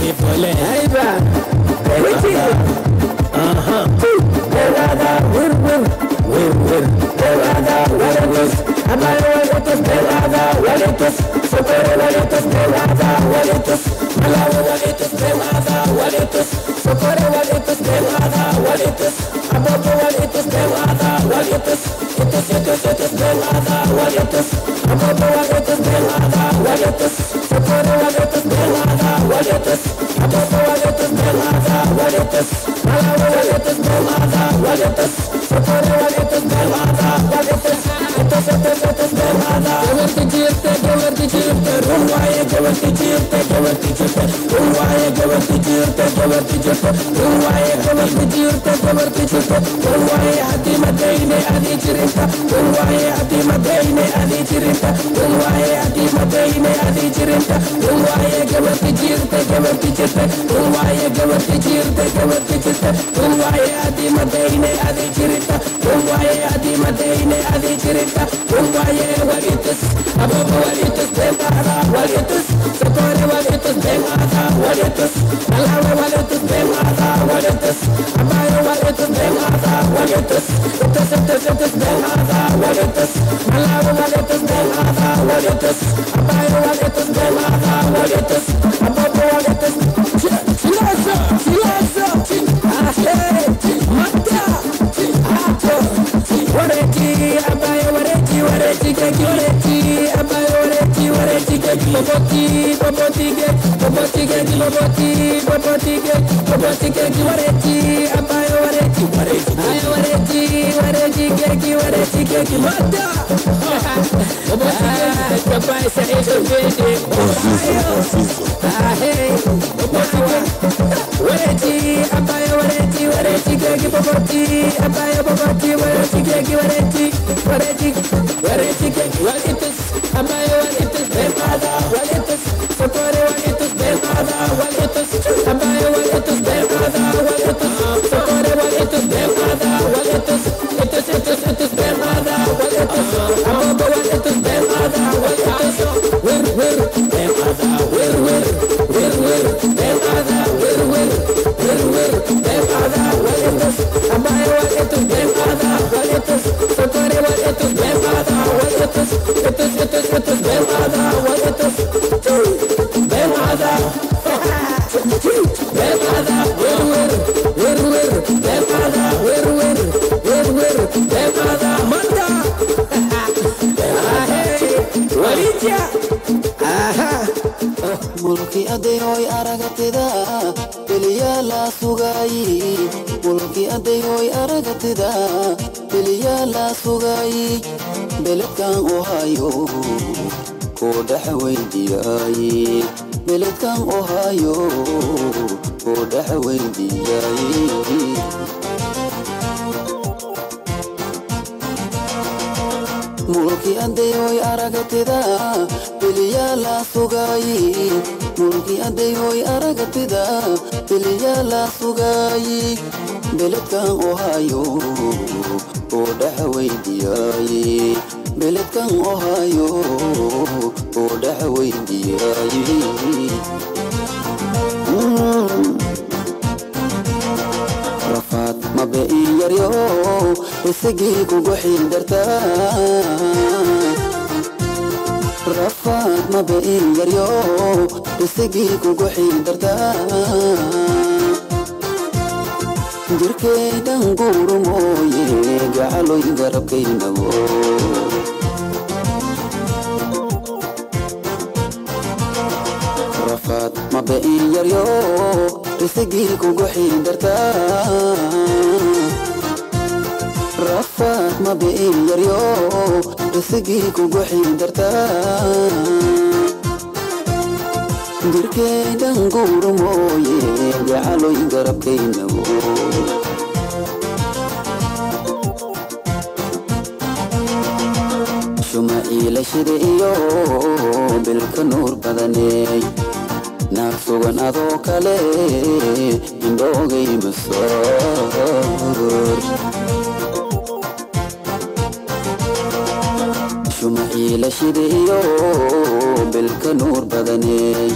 ifole aiba beriti belada wir belada waletus abayo waletus belada waletus sokoro waletus belada waletus malawo waletus belada waletus sokoro waletus belada waletus abobo waletus belada waletus etos belada waletus abobo waletus belada waletus sokoro waletus belada waletus abobo waletus belada waletus malawo waletus belada waletus sokoro waletus belada waletus etos belada gawarti jirte ruwaye gawarti jirte ruwaye gawarti jirte ruwaye gawarti jirte ruwaye hadi madayne adi jirta ruwaye hadi madayne adi jirta ruwaye hadi madayne adi jirta ruwaye gawarti jirte ruwaye gawarti jirte ruwaye hadi madayne adi jirta ruwaye hadi madayne adi jirta ruwaye walitus abobo walitus belada walitus sokore walitus belada walitus malawe walitus belada walitus abayo walitus belada walitus etos belada walitus malawe walitus belada walitus abayo walitus belada walitus abobo walitus silasa mata ato wareti abayo wareti kaki wareti abayo wareti kaki boboti kaki boboti kaki wareti abayo wareti kaki mata boboti sa eso vede wareti abayo wareti kaki boboti abayo boboti wareti kaki wareti kaki walitus abayo walitus belada walitus sokore walitus belada walitus abayo walitus belada walitus sokore walitus belada walitus etos belada walitus abobo walitus belada walitus wir belada wir belada wir belada walitus abayo walitus belada walitus sokore walitus belada walitus etos belada walitus belada belada wir belada wir belada manda walitia mulki adeyoy aragatida keliya la sugayi mulki adeyoy aragatida keliya la sugayi beledkan ohayo ko dhaxweydiyayi beledkan ohayo ko dhaxweydiyayi mulki adeyoy aragatida keliya la sugayi mulki adeyoy aragatida keliya la sugayi beledkan ohayo ko dhaxweydiyayi beledkan ohayo ko dhaxweydiyayi rafaad mabe iyaryo isagii kugu xildartaa rafaad mabe iyaryo isagii kugu xildartaa jirkaydan guuru mooye gacaloy garabkaynabo rafaad mabe iyaryo isagii kugu xildartaa rafaad mabe iyaryo isagii kugu xildartaa jirkaydan guuru mooye gacaloy garabkaynabo shumaciila shida iyo bilka nuur badaney naag sugan adoo kale indhoogay masoor shumaciila shida iyo bilka nuur badaney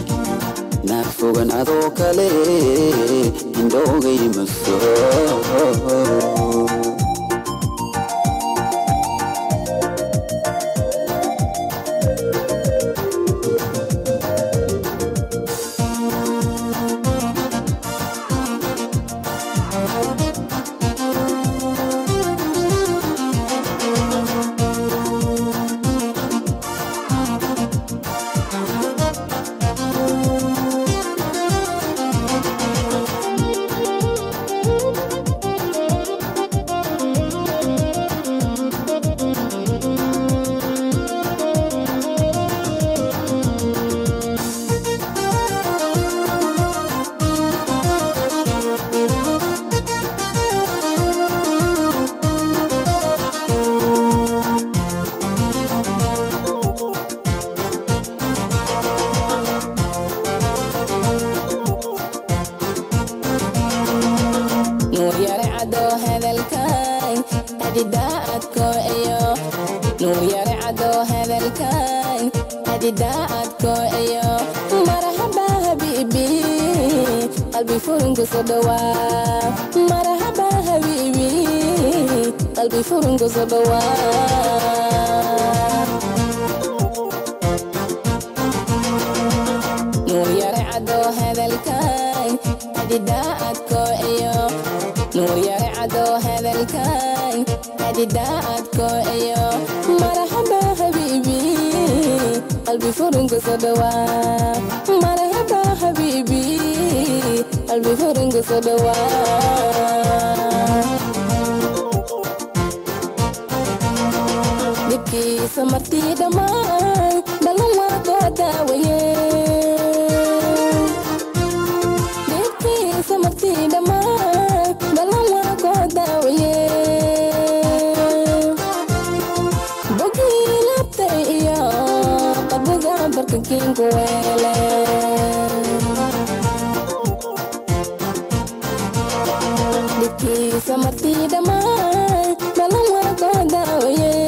naag sugan adoo kale indhoogay masoo مرحبا حبيبي قلبي فرنك صدوا نور يرعدو هذا الكاين هدي داعتكو ايو نور يرعدو هذا الكاين هدي داعتكو ايو مرحبا حبيبي قلبي فرنك صدوا مرحبا حبيبي قلبي فرنك صدوا دبكي سمرتي دماي بلما قداوية دبكي سمرتي دماي بلما قداوية بقي لبتي يا قبقى برككين كويلة دبكي سمرتي دماي بلما قداوية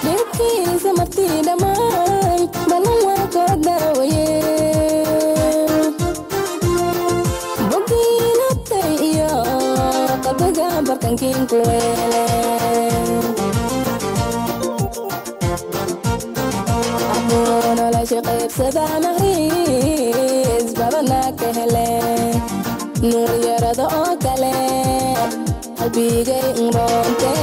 دبكي سمرتي دماي بلما قداوية بقي لبتي يا قبقى برككين كويلة لا شقيب سدا مهريز بابنا كهلي نور يرد اوكالي قلبي جاي انبونتي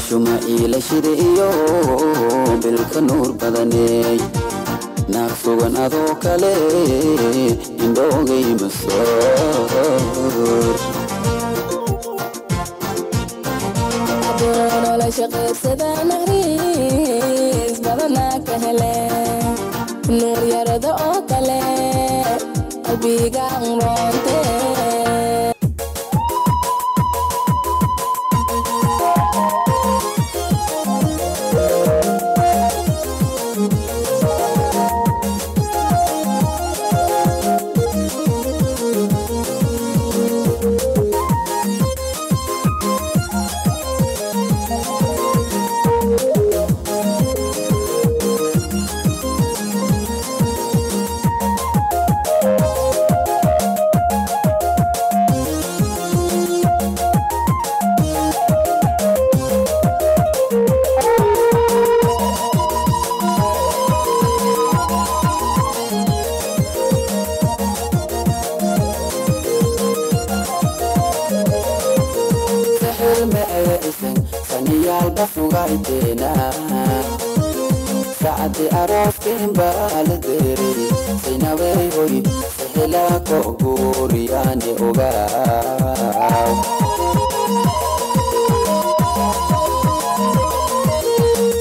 شما إلى شريو بالكنور بدني ناكسوغن أدو كالي اندوغي مسور لا شقيب سدا مهريز بابنا كهلي نور يرد اوكالي قلبي جاي انبونتي سعد أروفين بالديري سيناوي هوي سهلا كوغورياني أوغاو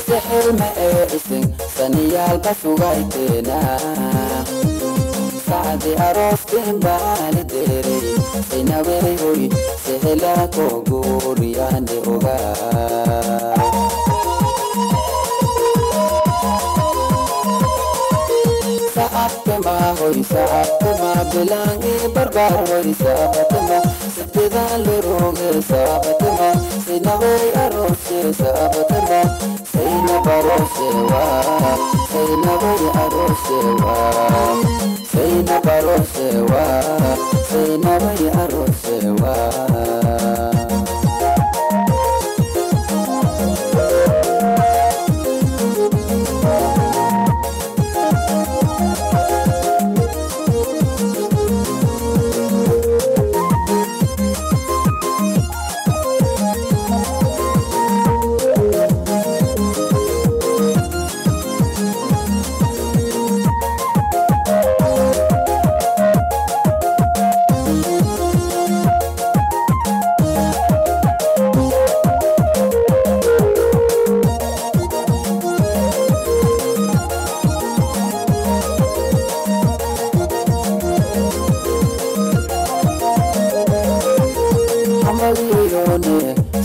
سحر ما إيسن سنيال بسوغايتنا سعد أروفين بالديري سيناوي هوي سهلا كوغورياني أوغاو saat ma bilangi barbar hoi saat ma sabtida luruge sabatama Sainabe arose sabatama Sainabe arose wa Sainabe arose wa Sainabe arose wa Sainabe arose wa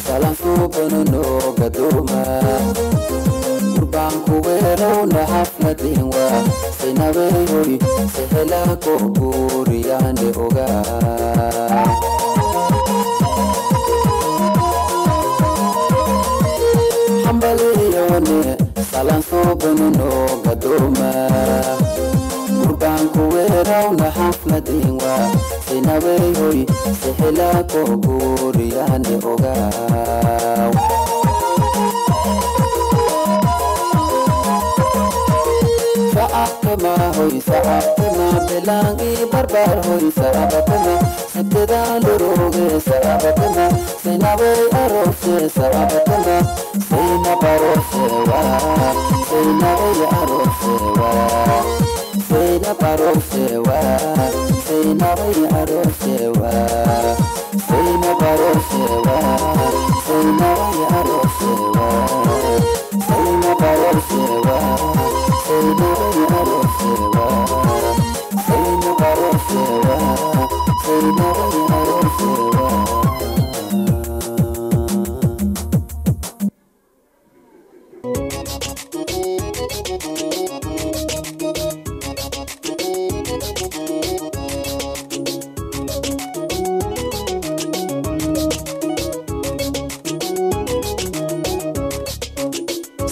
Salam subhanu no gaduma Urban kuwero na haflatin wa Sainabe hori sehela ko buriyande oga Hambali salam subhanu no gaduma Urban kuwero na haflatin wa Sainabe hori sehela ko buriyande oga Saatama hoi saatama belangi barbar hoi saatama Sabtida luruge saatama Sainabe arose saatama Sainabe arose wa Sainabe arose wa Sainabe arose wa Sainabe arose wa Sainabe arose wa Sainabe arose wa Sainabe arose wa Sainabe arose wa Sainabe arose wa Sainabe arose wa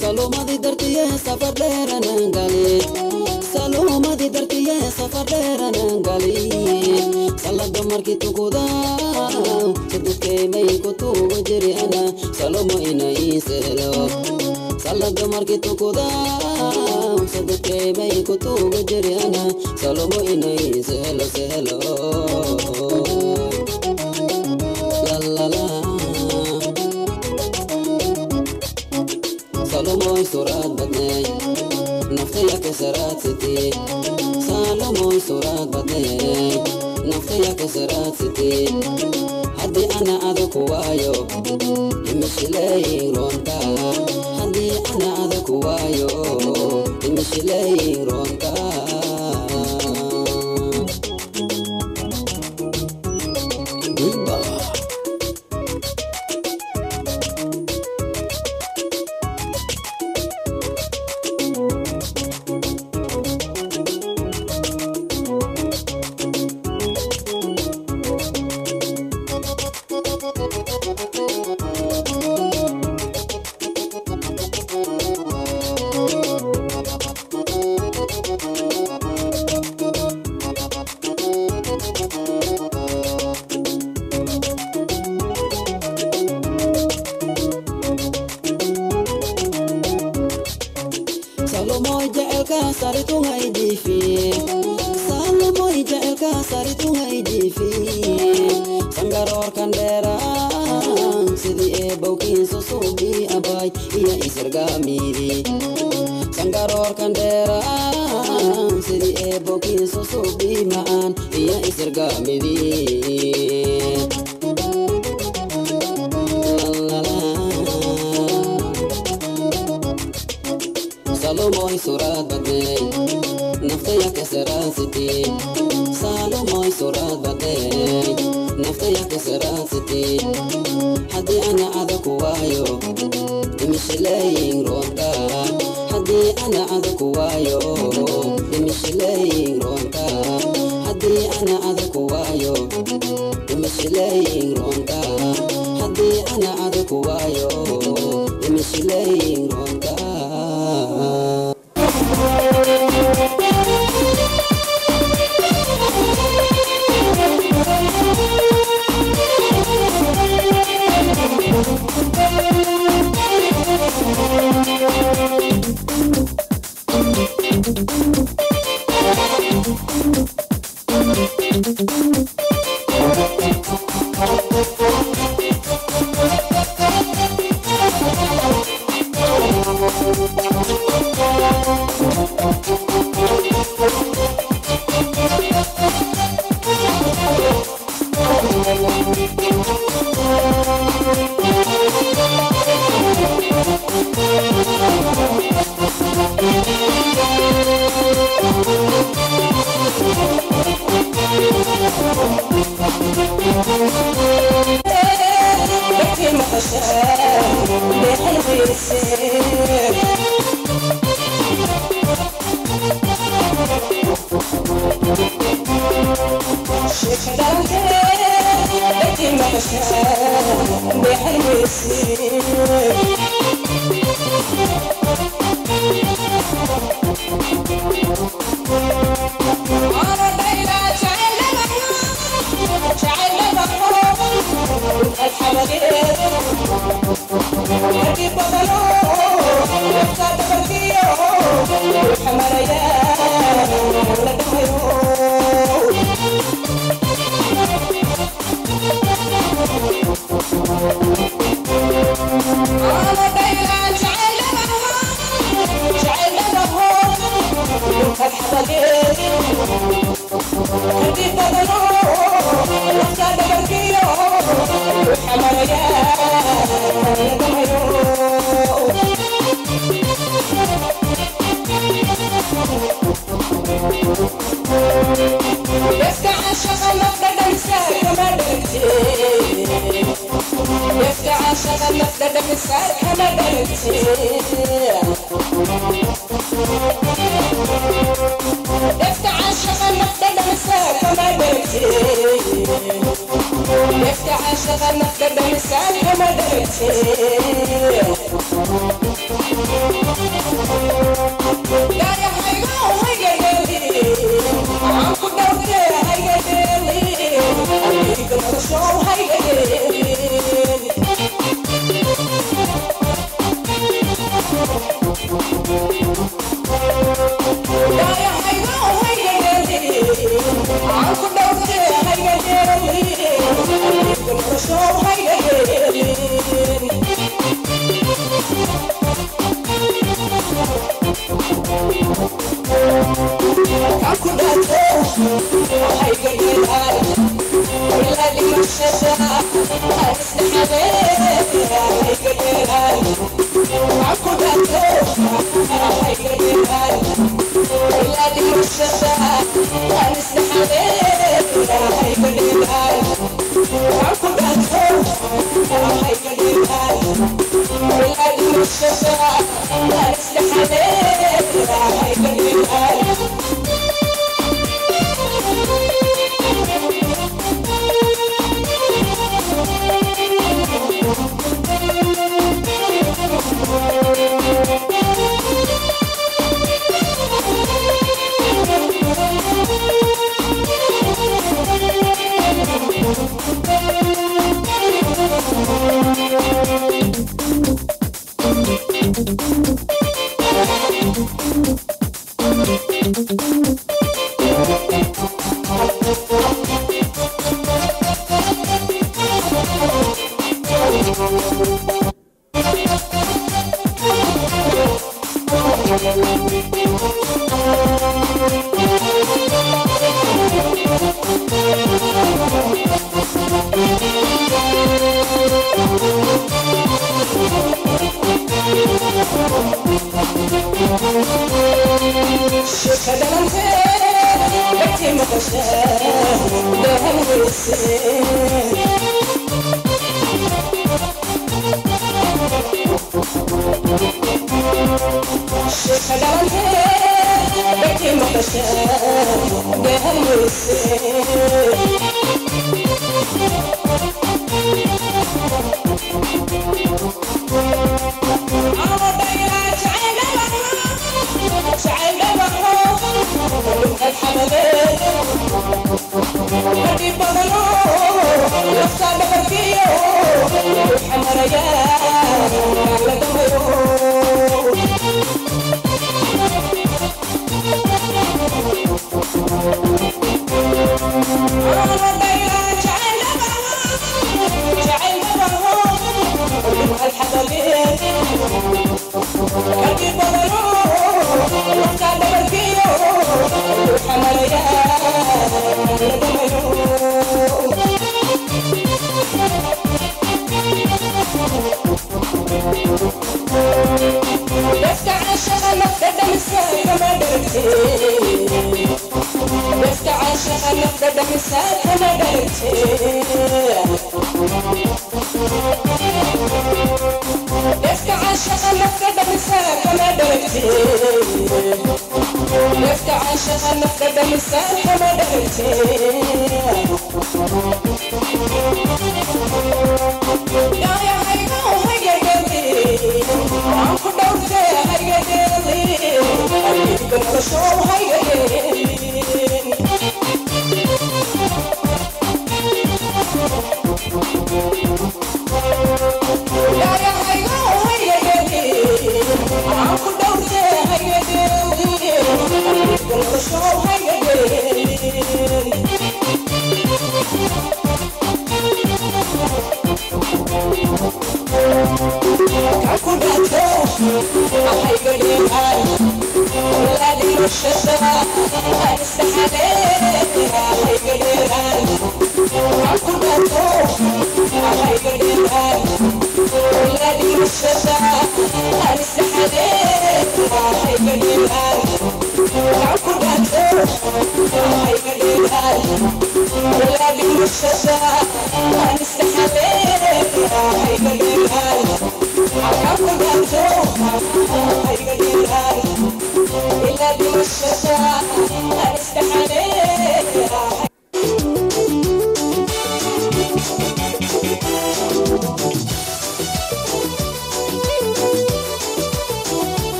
Salomadi dartiye safar dera nangali Salomadi dartiye safar dera nangali Salaga marki tukuda Seduke mei kutu wajiri ana Salomo ina iselo Salaga marki tukuda Seduke mei kutu wajiri ana Salomo ina iselo selo La la la Salomoy surat badnay Naftaya kesarat siti Salomoy surat badnay Naftaya kesarat siti Hadi ana adaku wayo Imishilay ronka Hadi ana adaku wayo Imishilay ronka Goodbye Salomoy jaelka saritu ngai difi Salomoy jaelka saritu ngai difi Sangaror kandera Sidi e baukin susubi abai Iya isirgamiri Sangaror kandera Sidi e baukin susubi maan Iya isirgamiri Salomoy surat badnay Naftaya kesarat siti Salomoy surat badnay Naftaya kesarat siti Hadi ana adaku wayo Imishilay ronka Hadi ana adaku wayo Imishilay ronka Hadi ana adaku wayo imishleyin ronka haddii ana adag waayo imishleyin ronka Shake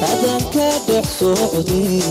أذنك دح صعودي